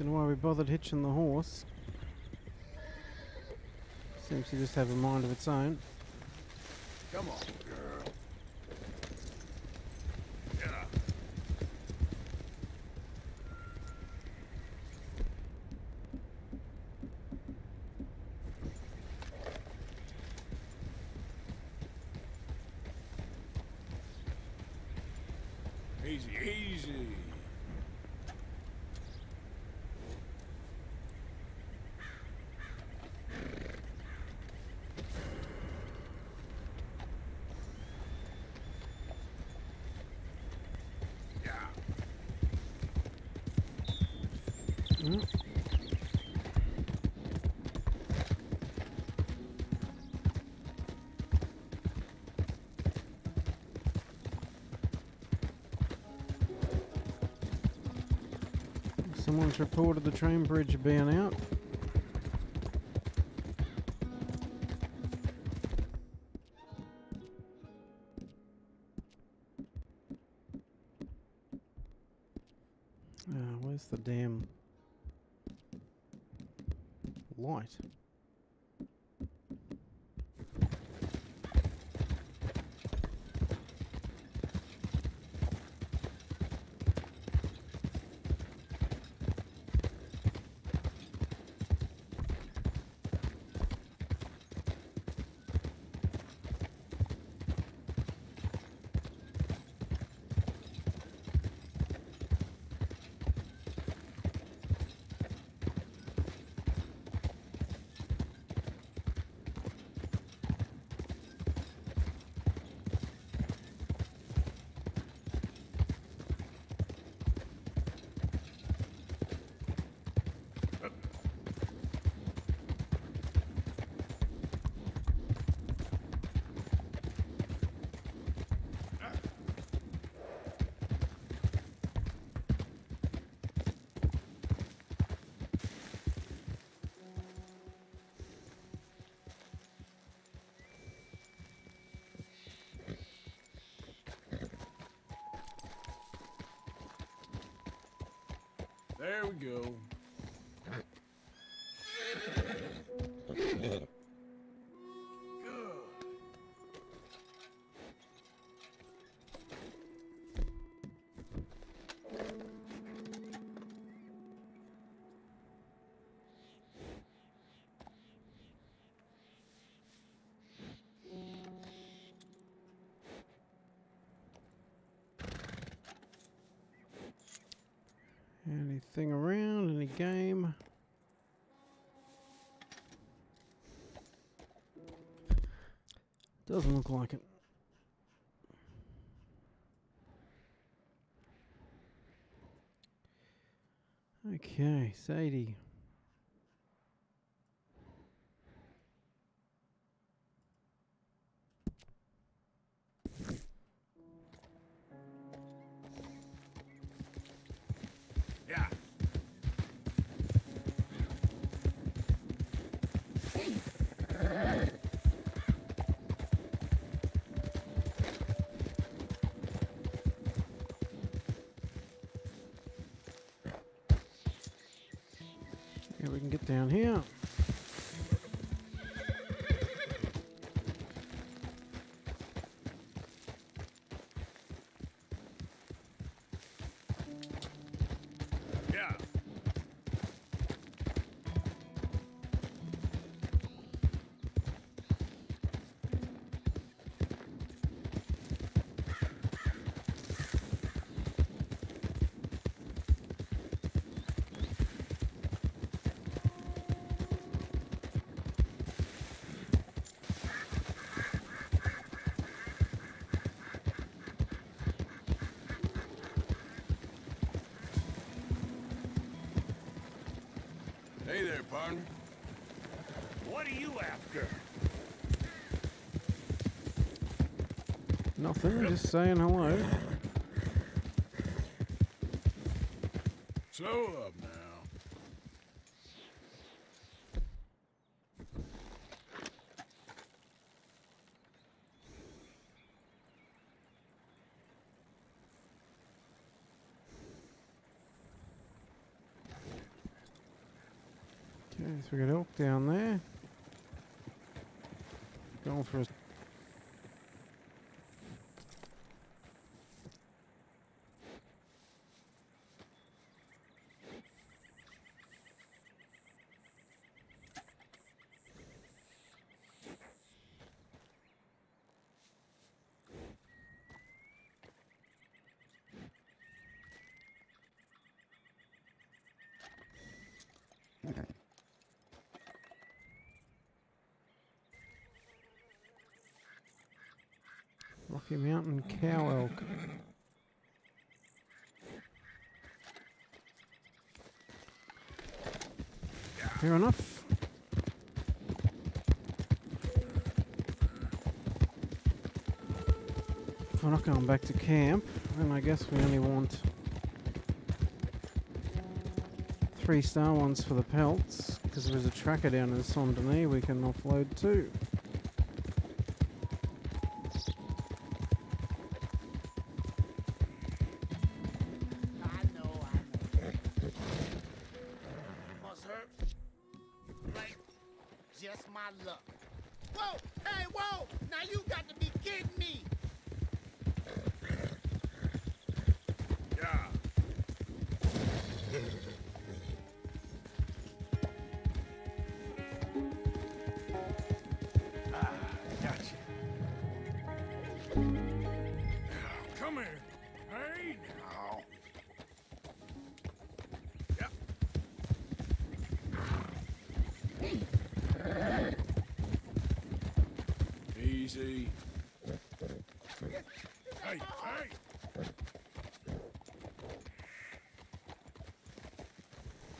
Don't know why we bothered hitching the horse. Seems to just have a mind of its own. Come on, girl. Yeah. Easy, easy. Someone's reported the train bridge being out. Where's the damn light? There we go. Good. Anything around? Any game? Doesn't look like it. Okay, Sadie. Yeah. Yeah, we can get down here. Yeah. Hey there, partner. What are you after? Nothing, just saying hello. Slow up now. Yes, we got elk down there. Going for a... Rocky Mountain cow elk. Fair enough. If we're not going back to camp, then I guess we only want 3-star ones for the pelts, because there's a tracker down in Saint-Denis we can offload too. Come here. Hey, now. Easy. Hey, hey.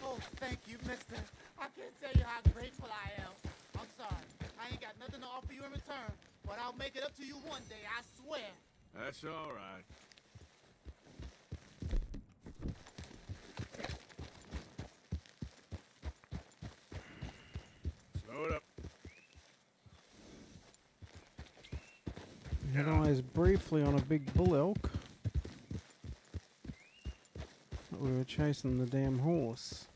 Oh, thank you, mister. I can't tell you how grateful I am. I'm sorry. I ain't got nothing to offer you in return, but I'll make it up to you one day, I swear. That's all right. Slow it up. We had eyes briefly on a big bull elk, but we were chasing the damn horse.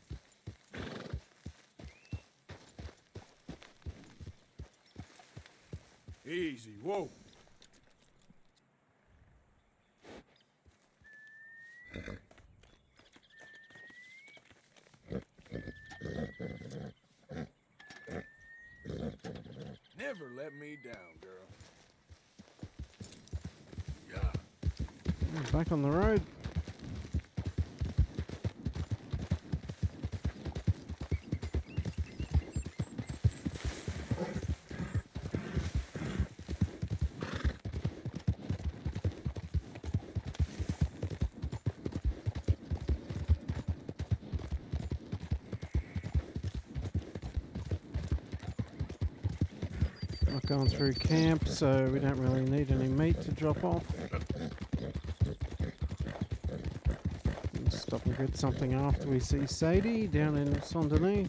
Easy. Whoa. Never let me down, girl. Yeah. Back on the road. Not going through camp, so we don't really need any meat to drop off. We'll stop and get something after we see Sadie down in Saint-Denis.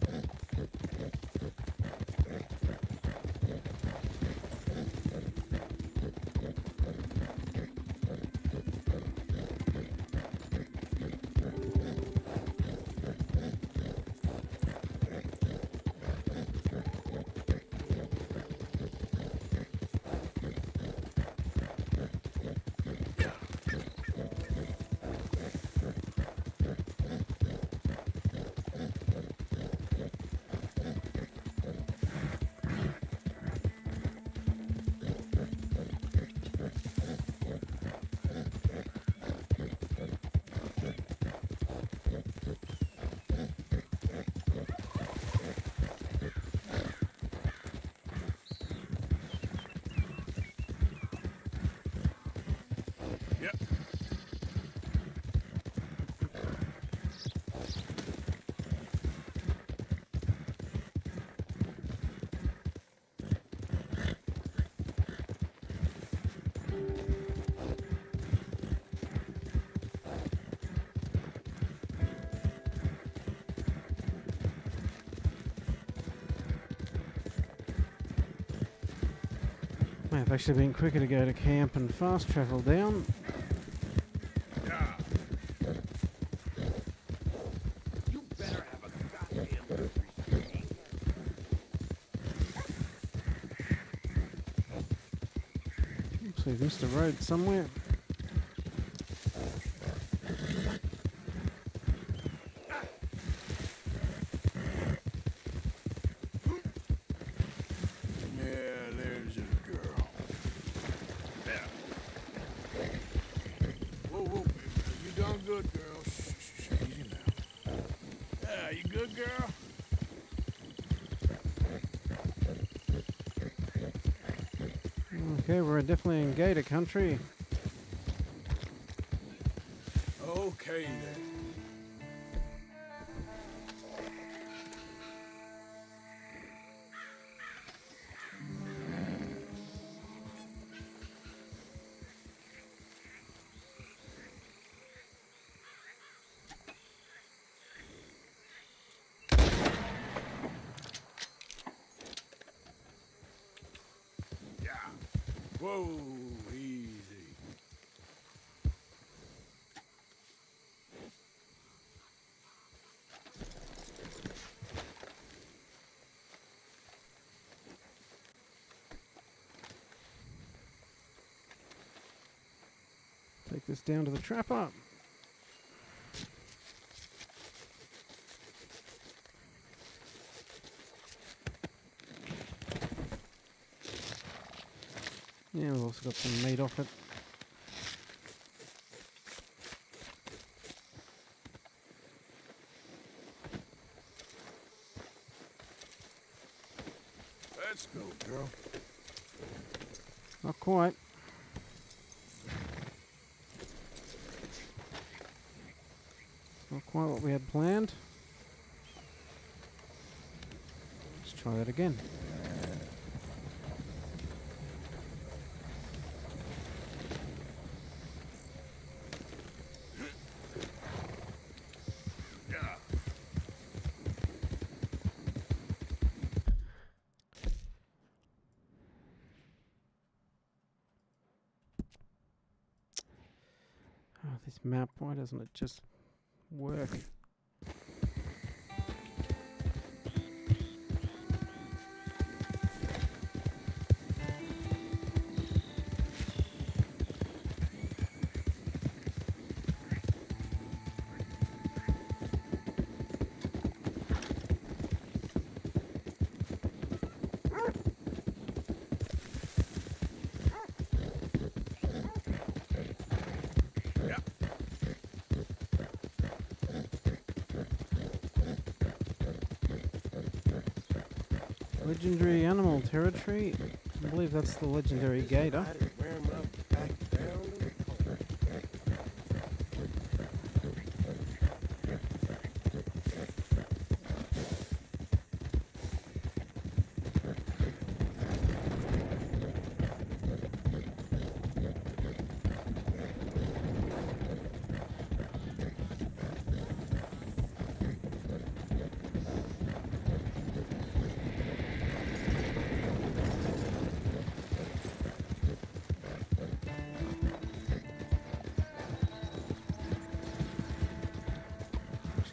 May have actually been quicker to go to camp and fast travel down. You better have a goddamn Looks like we've missed a road somewhere. Yeah, there's a girl. Yeah. Whoa, whoa. You done good, girl. Shh, easy now. Yeah, you good, girl? Okay, we're definitely in Gator country. Okay, then. Whoa, easy. Take this down to the trapper. Yeah, we've also got some meat off it. Let's go, girl. Not quite. Not quite what we had planned. Let's try that again. Oh, this map, why doesn't it just work? Legendary animal territory. I believe that's the legendary gator.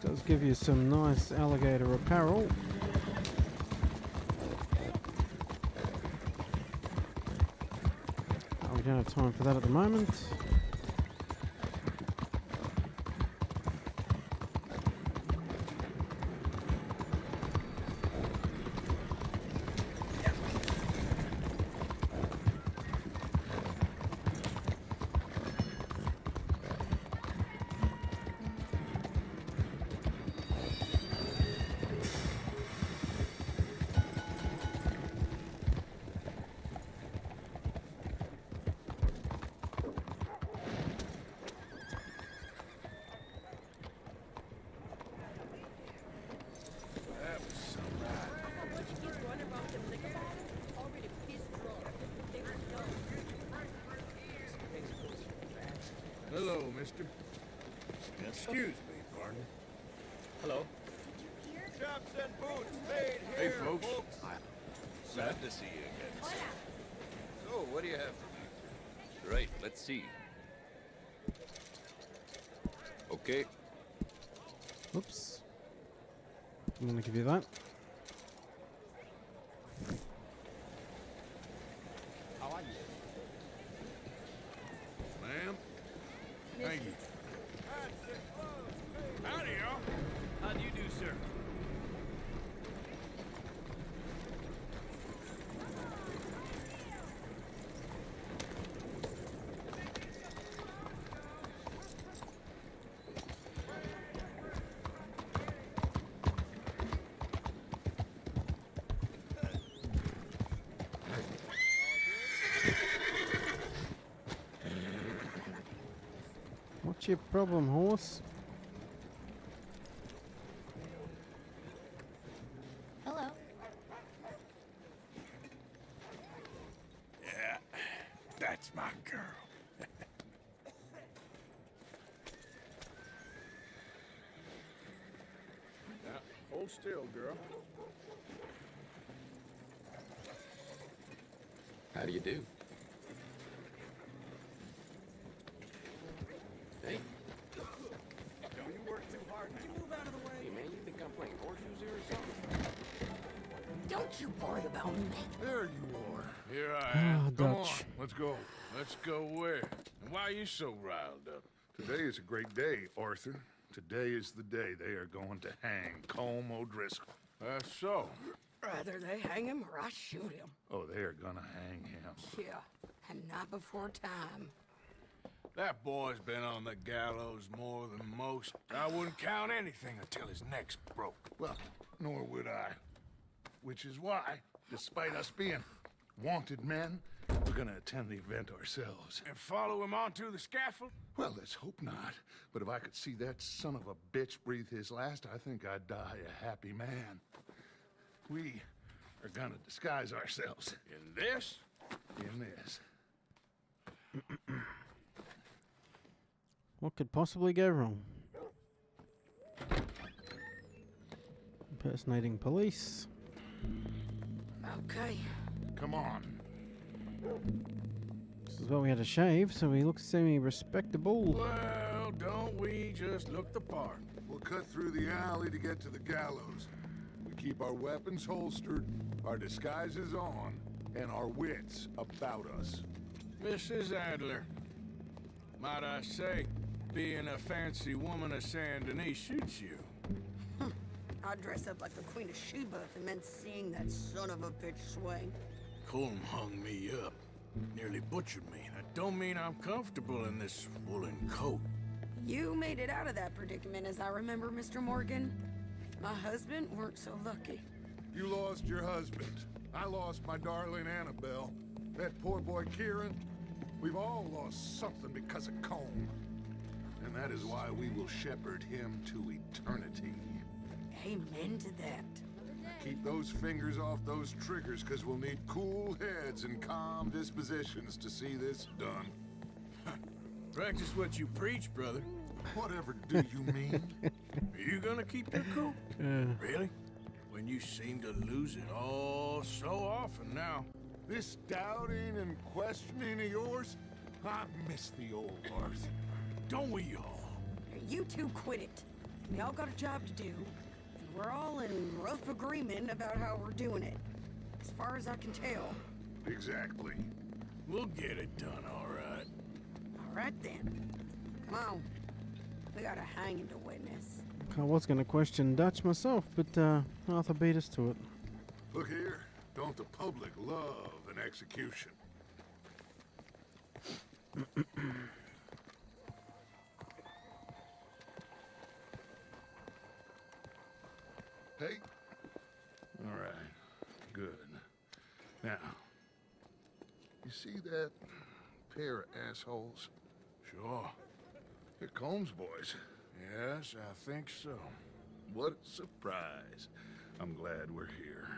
Does give you some nice alligator apparel. Oh, we don't have time for that at the moment. Hello, mister. Excuse me, partner. Hello. Chaps and boots made Hey, here, folks. Glad to see you again. So, what do you have for me? Right, let's see. Okay. Oops. I'm going to give you that. How are you? Thank you. Howdy, y'all. How do you do, sir? What's your problem, horse? Hello. Yeah, that's my girl. Now, hold still, girl. How do you do? Hey. Don't you work too hard. Can you move out of the way? Hey, man, you think I'm playing horseshoes here or something? Don't you worry about me. There you are. Here I am. Ah, Come Dutch. on, let's go. Let's go where? And why are you so riled up? Today is a great day, Arthur. Today is the day they are going to hang Colm O'Driscoll. That's so. Rather they hang him or I shoot him. Oh, they are gonna hang him. Yeah, and not before time. That boy's been on the gallows more than most. I wouldn't count anything until his neck's broke. Well, nor would I. Which is why, despite us being wanted men, we're gonna attend the event ourselves. And follow him onto the scaffold? Well, let's hope not. But if I could see that son of a bitch breathe his last, I think I'd die a happy man. We are gonna disguise ourselves. In this? In this. What could possibly go wrong? Impersonating police. Okay. Come on. This is where we had to shave, so he looks semi-respectable. Well, don't we just look the part? We'll cut through the alley to get to the gallows. We keep our weapons holstered, our disguises on, and our wits about us. Mrs. Adler, might I say, being a fancy woman of Saint Denis shoots you. I'd dress up like the Queen of Sheba if it meant seeing that son of a bitch swing. Colm hung me up. Nearly butchered me. That don't mean I'm comfortable in this woolen coat. You made it out of that predicament, as I remember, Mr. Morgan. My husband weren't so lucky. You lost your husband. I lost my darling Annabelle. That poor boy Kieran. We've all lost something because of Colm. And that is why we will shepherd him to eternity. Amen to that. Keep those fingers off those triggers, because we'll need cool heads and calm dispositions to see this done. Practice what you preach, brother. Whatever do you mean? Are you gonna keep your cool? Really? When you seem to lose it all so often now. This doubting and questioning of yours, I miss the old Arthur. Don't we all? You two quit it. We all got a job to do. And we're all in rough agreement about how we're doing it. As far as I can tell. Exactly. We'll get it done, all right. All right, then. Come on. We got a hanging to witness. I was going to question Dutch myself, but Arthur beat us to it. Look here. Don't the public love an execution? Hey. All right. Good. Now, you see that pair of assholes? Sure. They're Colm's boys. Yes, I think so. What a surprise. I'm glad we're here.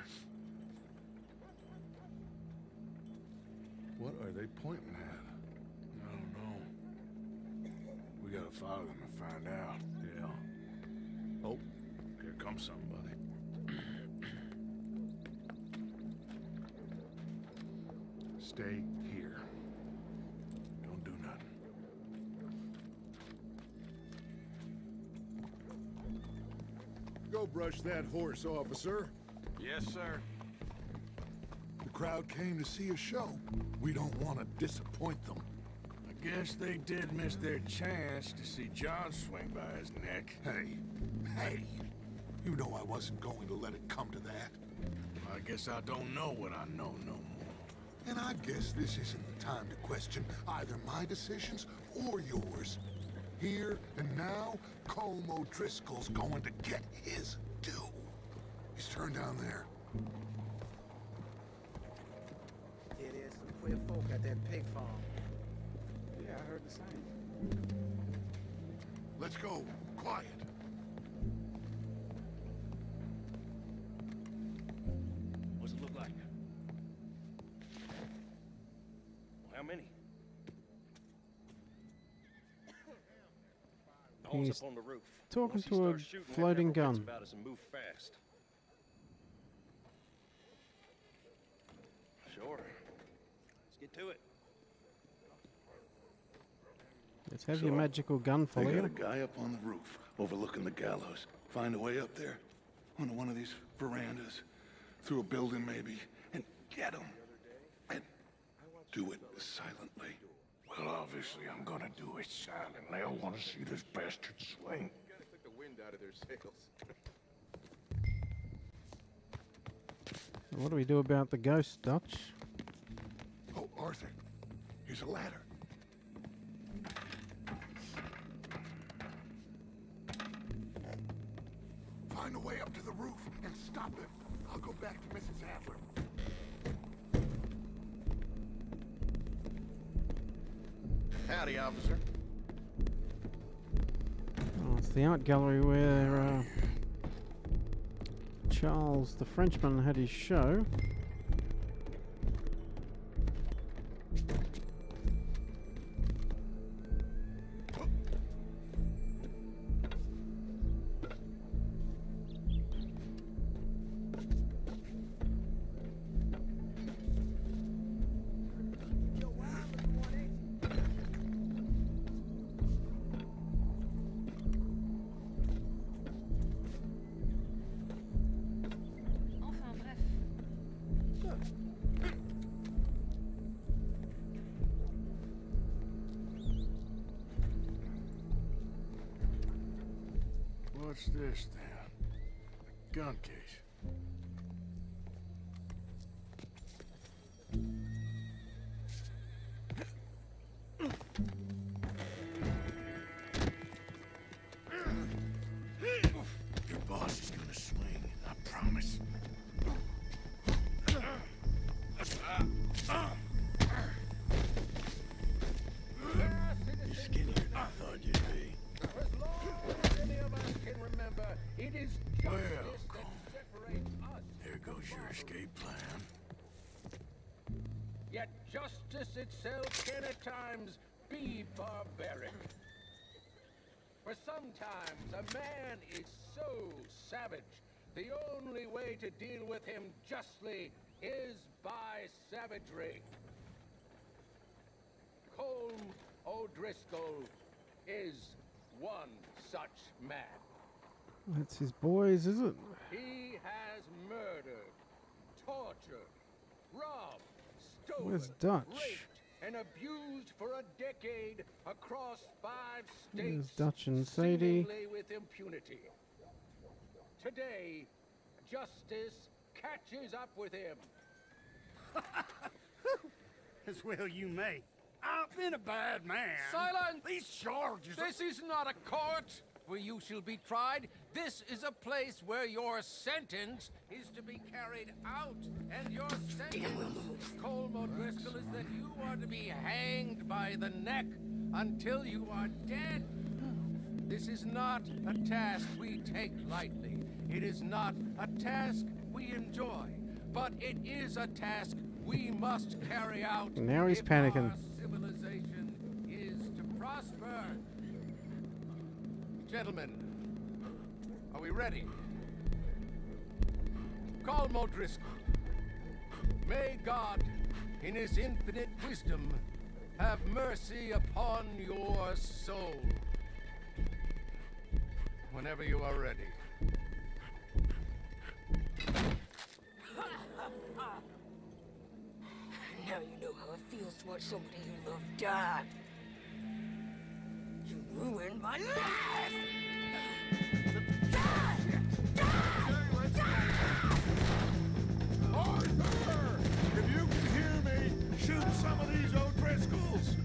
What are they pointing at? I don't know. We gotta follow them and find out. Yeah. Oh, here comes somebody. Stay here. Don't do nothing. Go brush that horse, officer. Yes, sir. The crowd came to see a show. We don't want to disappoint them. I Guess they did miss their chance to see John swing by his neck. Hey, you know I wasn't going to let it come to that. I guess I don't know what I know no more. And I guess this isn't the time to question either my decisions or yours. Here and now, Colm O'Driscoll's going to get his due. He's turned down there. Yeah, there's some queer folk at that pig farm. Yeah, I heard the same. Let's go. Quiet. What's it look like? How many? All's He's up on the roof. talking Once he to a starts shooting, floating that never gun. gets about us and move fast. Sure. Let's get to it. Let's have your magical gun follow They got you. a guy up on the roof, overlooking the gallows. Find a way up there, onto one of these verandas, through a building maybe, and get him. And do it silently. Well, obviously I'm gonna do it silently. I want to see this bastard swing. Gotta take the wind out of their sails. What do we do about the ghost, Dutch? Oh, Arthur, here's a ladder. Find a way up to the roof and stop him. I'll go back to Mrs. Adler. Howdy, officer. Oh, it's the art gallery where Charles the Frenchman had his show. What's this then? A gun case. Your boss is gonna swing, I promise. You're skinnier than I thought you'd be. As long as any of us can remember, it is Well, justice that separates us. There goes your escape plan. Yet justice itself can at times be barbaric. For sometimes a man is so savage, the only way to deal with him justly is by savagery. Colm O'Driscoll is one such man. That's his boys, is it? He has murdered, tortured, robbed, stolen, Where's Dutch? raped, and abused for a decade across 5 There's states, Dutch and Sadie. seemingly with impunity. Today, justice catches up with him. As well you may. I've been a bad man. Silence! These charges are... This is not a court where you shall be tried. This is a place where your sentence is to be carried out. And your sentence, Colm O'Driscoll, is that you are to be hanged by the neck until you are dead. This is not a task we take lightly. It is not a task we enjoy. But it is a task we must carry out. Now he's if panicking. our civilization is to prosper. Gentlemen, are we ready? Colm O'Driscoll, may God, in his infinite wisdom, have mercy upon your soul. Whenever you are ready. Now you know how it feels to watch somebody you love die. You ruined my life! Arthur! If you can hear me, shoot some of these O'Driscolls!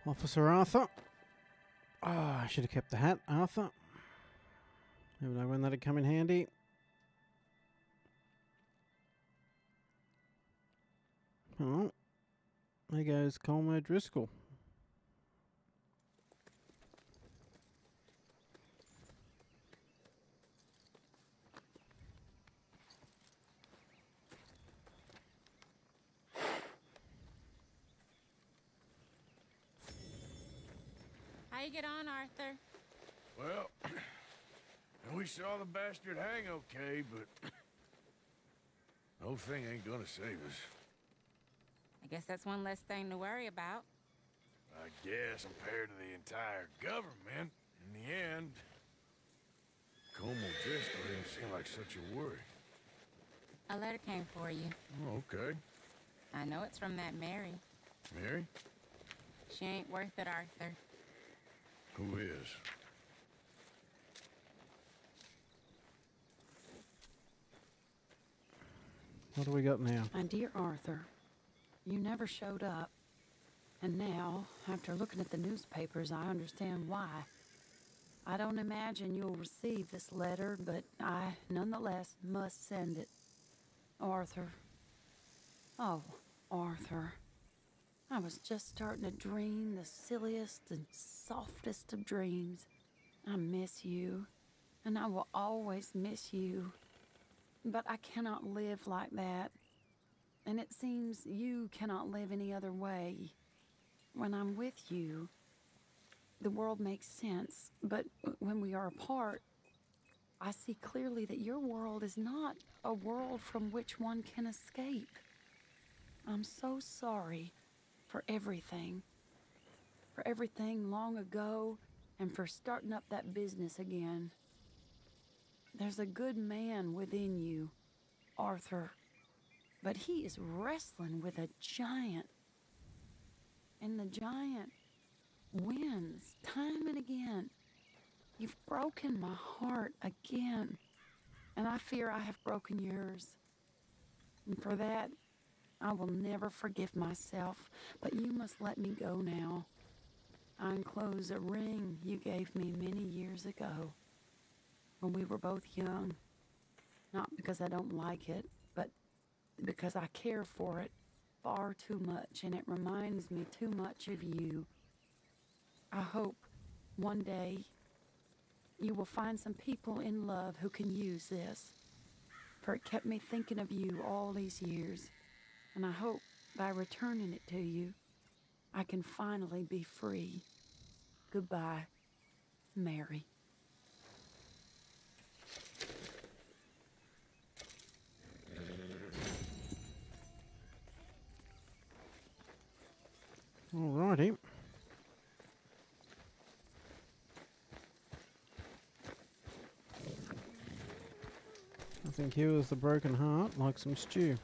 Officer Arthur. Ah, I should have kept the hat, Arthur. Never know when that'd come in handy. Oh, there goes Colmer Driscoll. How you get on, Arthur? Well, we saw the bastard hang okay, but the whole thing ain't gonna save us. I guess that's one less thing to worry about. I guess compared to the entire government, in the end, Como Driscoll didn't seem like such a worry. A letter came for you. Oh, okay. I know it's from that Mary. Mary? She ain't worth it, Arthur. Who is? What do we got now? My dear Arthur, you never showed up. And now, after looking at the newspapers, I understand why. I don't imagine you'll receive this letter, but I, nonetheless, must send it. Arthur. Oh, Arthur. I was just starting to dream the silliest and softest of dreams. I miss you, and I will always miss you. But I cannot live like that. And it seems you cannot live any other way. When I'm with you, the world makes sense. But when we are apart, I see clearly that your world is not a world from which one can escape. I'm so sorry for everything. For everything long ago, and for starting up that business again. There's a good man within you, Arthur, but he is wrestling with a giant. And the giant wins time and again. You've broken my heart again, and I fear I have broken yours. And for that, I will never forgive myself, but you must let me go now. I enclose a ring you gave me many years ago, when we were both young. Not because I don't like it, but because I care for it far too much, and it reminds me too much of you. I hope one day you will find some people in love who can use this, for it kept me thinking of you all these years, and I hope by returning it to you, I can finally be free. Goodbye, Mary. Alrighty. I think heals the broken heart like some stew.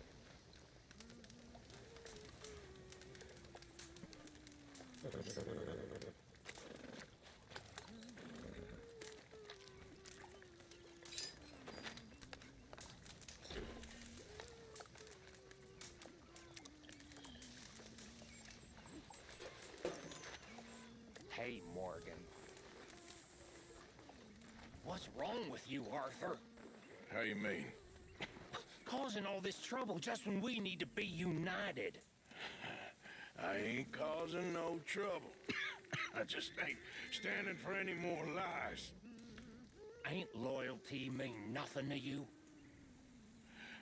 way, Morgan. What's wrong with you, Arthur? How you mean? Causing all this trouble just when we need to be united. I ain't causing no trouble. I just ain't standing for any more lies. Ain't loyalty mean nothing to you?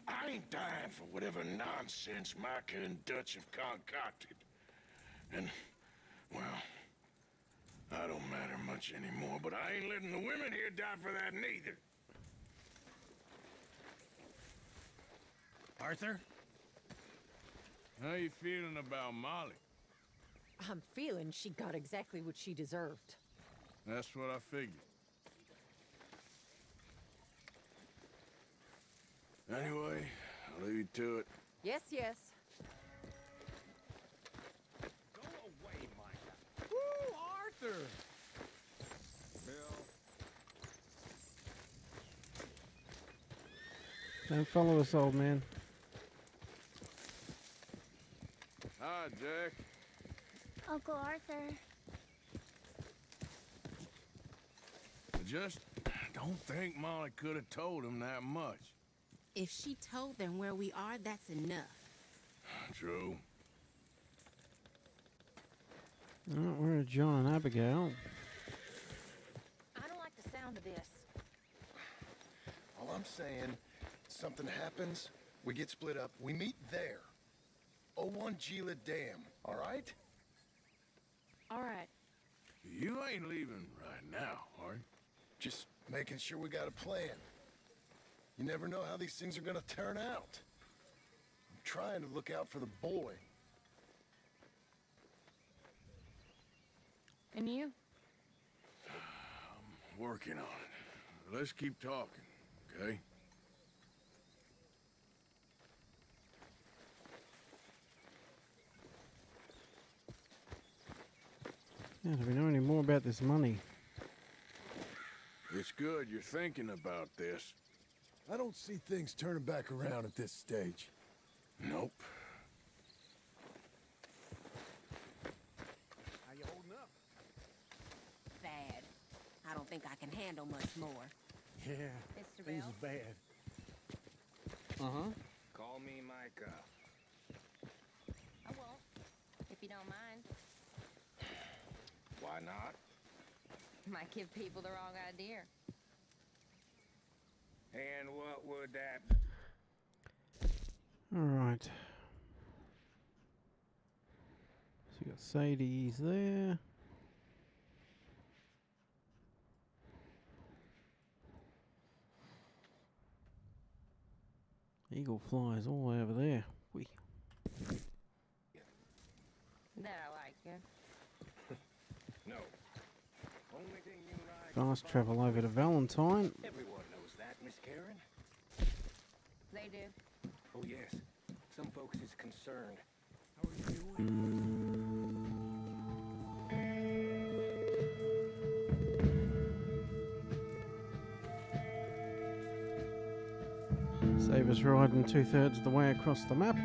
I ain't dying for whatever nonsense Micah and Dutch have concocted. And, well, I don't matter much anymore, but I ain't letting the women here die for that neither. Arthur? How you feeling about Molly? I'm feeling she got exactly what she deserved. That's what I figured. Anyway, I'll leave you to it. Yes, yes. Go away, Micah. Woo, Arthur! Don't follow us, old man. Hi, Jack. Uncle Arthur. I just don't think Molly could have told him that much. If she told them where we are, that's enough. True. Oh, we're at John and Abigail. I don't like the sound of this. All I'm saying, something happens, we get split up, we meet there. 01 Gila Dam, all right? All right. You ain't leaving right now, are you? Just making sure we got a plan. You never know how these things are gonna turn out. I'm trying to look out for the boy. And you? I'm working on it. Let's keep talking, okay? Yeah, do we know any more about this money? It's good you're thinking about this. I don't see things turning back around at this stage. Nope. How you holding up? Bad. I don't think I can handle much more. Yeah, Mr. things Bell? are bad. Uh-huh. Call me Micah. I won't, if you don't mind. Why not? Might give people the wrong idea. And what would that... Alright. So you got Sadie's there. Eagle flies all the way over there. Whee. That I like, yeah. No. Only thing you like... Fast travel over to Valentine. Everyone knows that, Miss Karen. They do. Oh, yes. Some folks is concerned. How are you doing? Save us riding 2/3 of the way across the map.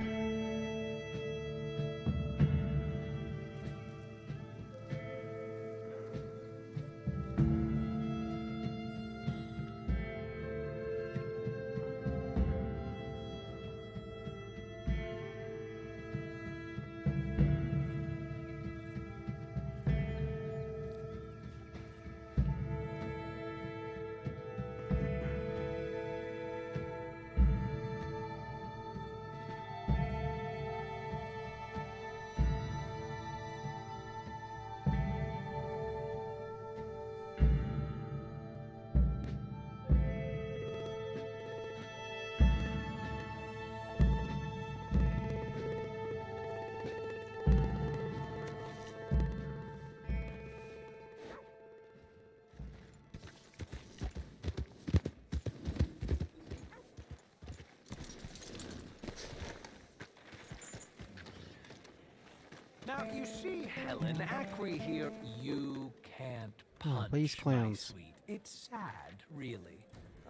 Now, you see, Helen, Acri here, you can't punch these clowns. my sweet. It's sad, really.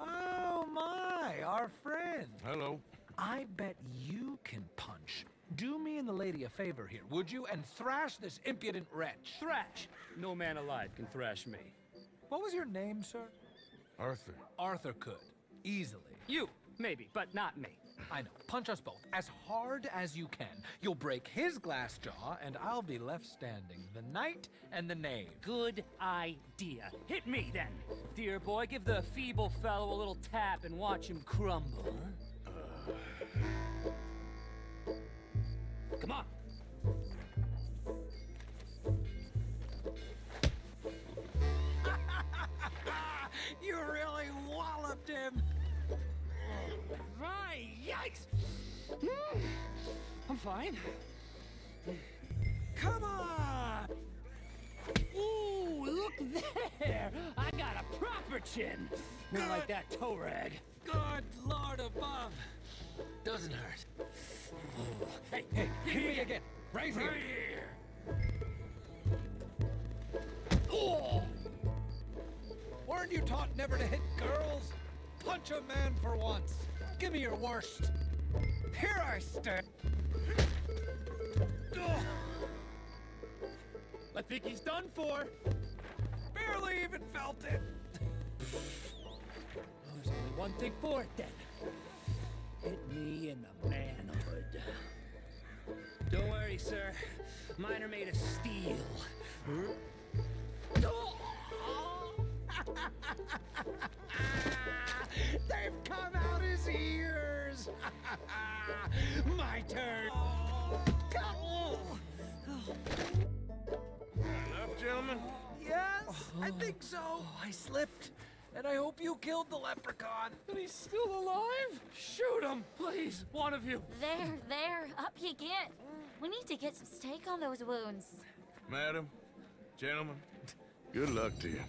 Oh, my, our friend. Hello. I bet you can punch. Do me and the lady a favor here, would you? And thrash this impudent wretch. Thrash! No man alive can thrash me. What was your name, sir? Arthur. Arthur could. Easily. You, maybe, but not me. I know. Punch us both as hard as you can. You'll break his glass jaw, and I'll be left standing. The knight and the knave. Good idea. Hit me, then. Dear boy, give the feeble fellow a little tap and watch him crumble. Come on. You really walloped him. Right, yikes! I'm fine. Come on! Ooh, look there! I got a proper chin. Not like that toe rag. Good Lord above. Doesn't hurt. Hey, hey, Hit me again. Right here. Oh! Weren't you taught never to hit girls? Punch a man for once. Give me your worst. Here I stand. I think he's done for. Barely even felt it. There's only one thing for it, then. Hit me in the manhood. Don't worry, sir. Mine are made of steel. They've come out his ears. My turn. Enough, gentlemen? Yes, I think so. I slipped, and I hope you killed the leprechaun. But he's still alive? Shoot him, please, one of you. There, up you get. We need to get some steak on those wounds. Madam, gentlemen, good luck to you.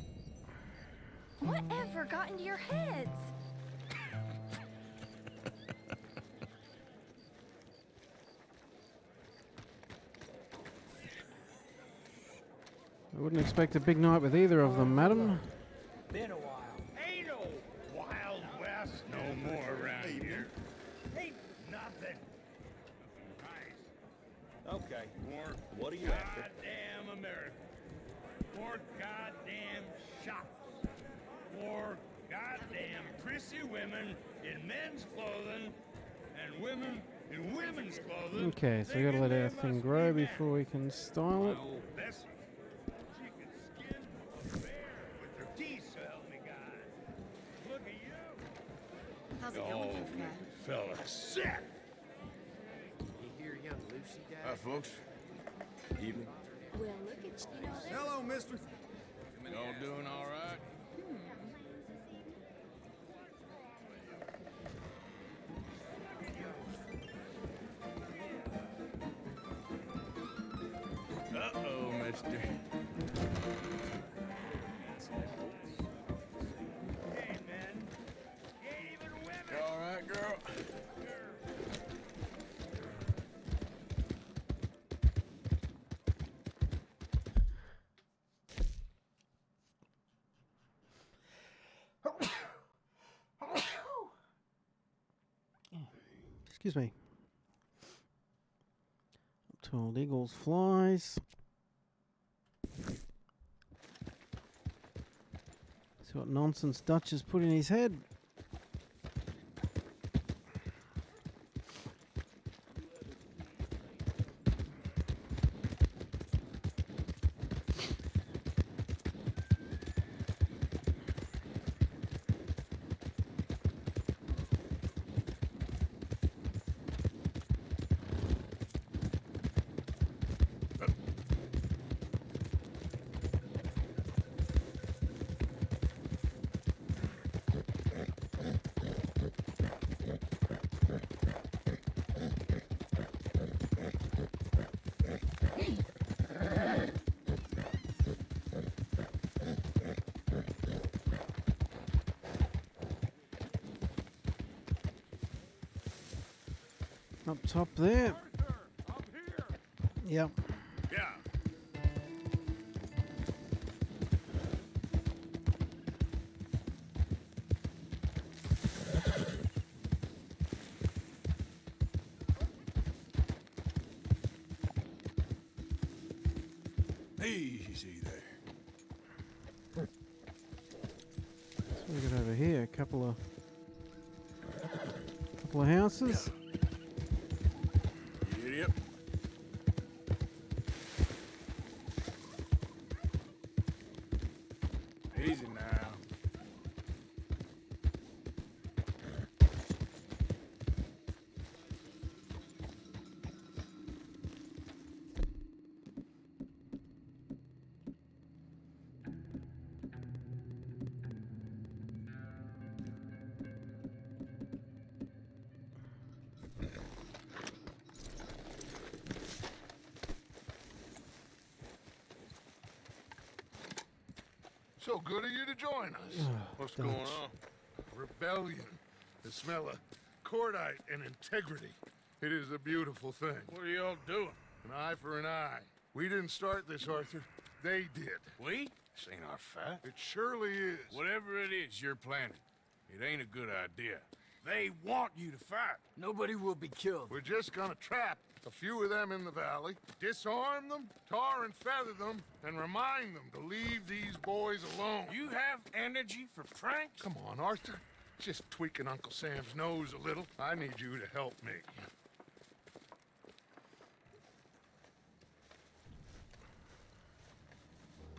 Whatever got into your heads? I wouldn't expect a big night with either of them, madam. Been a while. Ain't no Wild West no more around here. Ain't nothing. Nice. Okay. More. What are you after? Goddamn America. More goddamn shops. More goddamn prissy women in men's clothing and women in women's clothing. Okay, so we gotta let our thing grow before we can style it. Bessie. She can skin a bear with her teeth, so help me God. Look at you. How's it going, tough guy? Fella, sick. You hear young Lucy died? Hi, folks. Evening. Well, look at you. Hello, mister. Y'all doing all right? Uh-oh, mister. Hey, man. Even women. You all right, girl? Excuse me. Up to old Eagles flies. See what nonsense Dutch has put in his head. Up top there. Yep. Yeah. Easy there. So we got over here a couple of houses. Yep. Easy now. So good of you to join us. What's going on? Rebellion. The smell of cordite and integrity. It is a beautiful thing. What are y'all doing? An eye for an eye. We didn't start this, Arthur. They did. We? This ain't our fight. It surely is. Whatever it is you're planning, it ain't a good idea. They want you to fight. Nobody will be killed. We're just gonna trap a few of them in the valley, disarm them, tar and feather them, and remind them to leave these boys alone. You have energy for pranks? Come on, Arthur. Just tweaking Uncle Sam's nose a little. I need you to help me.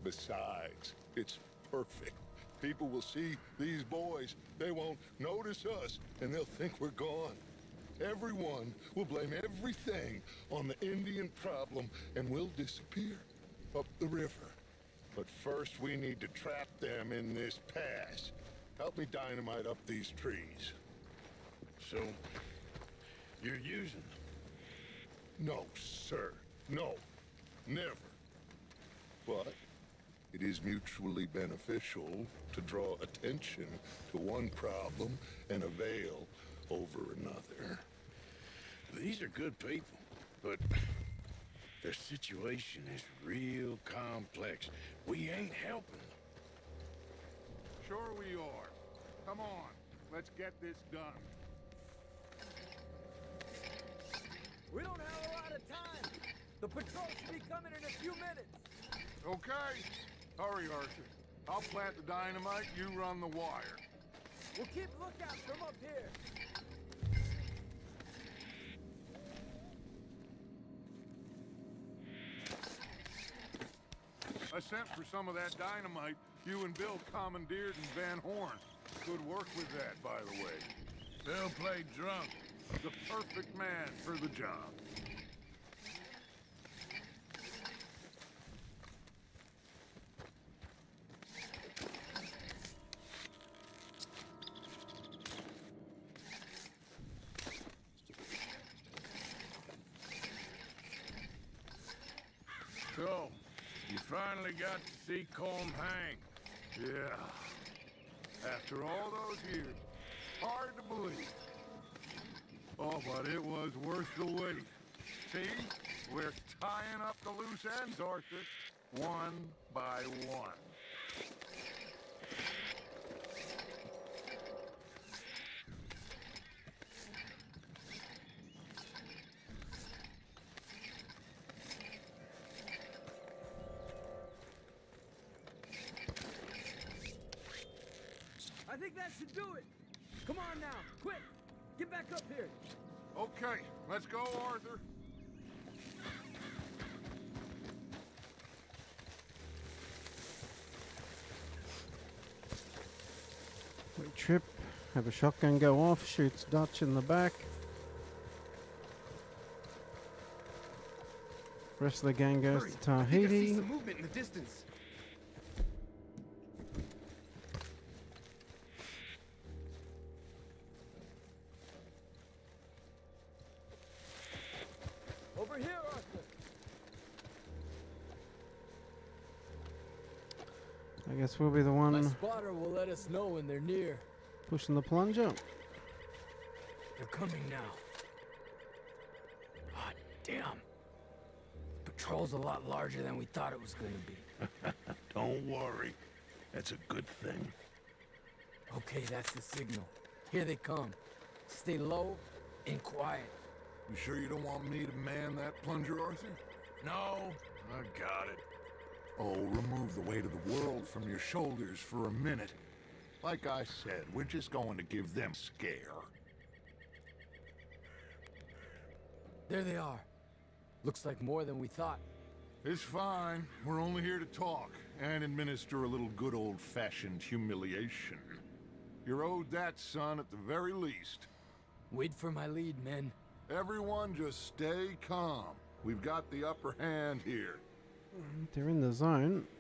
Besides, it's perfect. People will see these boys, they won't notice us, and they'll think we're gone. Everyone will blame everything on the Indian problem, and we'll disappear up the river. But first, we need to trap them in this pass. Help me dynamite up these trees. So, you're using them? No, sir. No. Never. But it is mutually beneficial to draw attention to one problem and a veil over another. These are good people, but their situation is real complex. We ain't helping them. Sure we are. Come on, let's get this done. We don't have a lot of time. The patrol should be coming in a few minutes. Okay. Hurry, Arthur. I'll plant the dynamite, you run the wire. We'll keep lookouts from up here. I sent for some of that dynamite you and Bill commandeered in Van Horn. Good work with that, by the way. Bill played drunk. The perfect man for the job. So, you finally got to see Colm hang. Yeah. After all those years. Hard to believe. Oh, but it was worth the wait. See? We're tying up the loose ends, Arthur. One by one. I think that should do it. Come on now, quick! Get back up here. Okay, let's go, Arthur. We trip, have a shotgun go off, shoots Dutch in the back. Rest of the gang goes to Tahiti. I see some movement in the distance. Over here, Arthur. I guess we'll be the My one spotter will let us know when they're near. pushing the plunger. They're coming now. Ah, damn. Patrol's a lot larger than we thought it was gonna be. Don't worry. That's a good thing. Okay, that's the signal. Here they come. Stay low and quiet. You sure you don't want me to man that plunger, Arthur? No, I got it. Oh, remove the weight of the world from your shoulders for a minute. Like I said, we're just going to give them a scare. There they are. Looks like more than we thought. It's fine. We're only here to talk and administer a little good old-fashioned humiliation. You're owed that, son, at the very least. Wait for my lead, men. Everyone just stay calm. We've got the upper hand here. They're in the zone.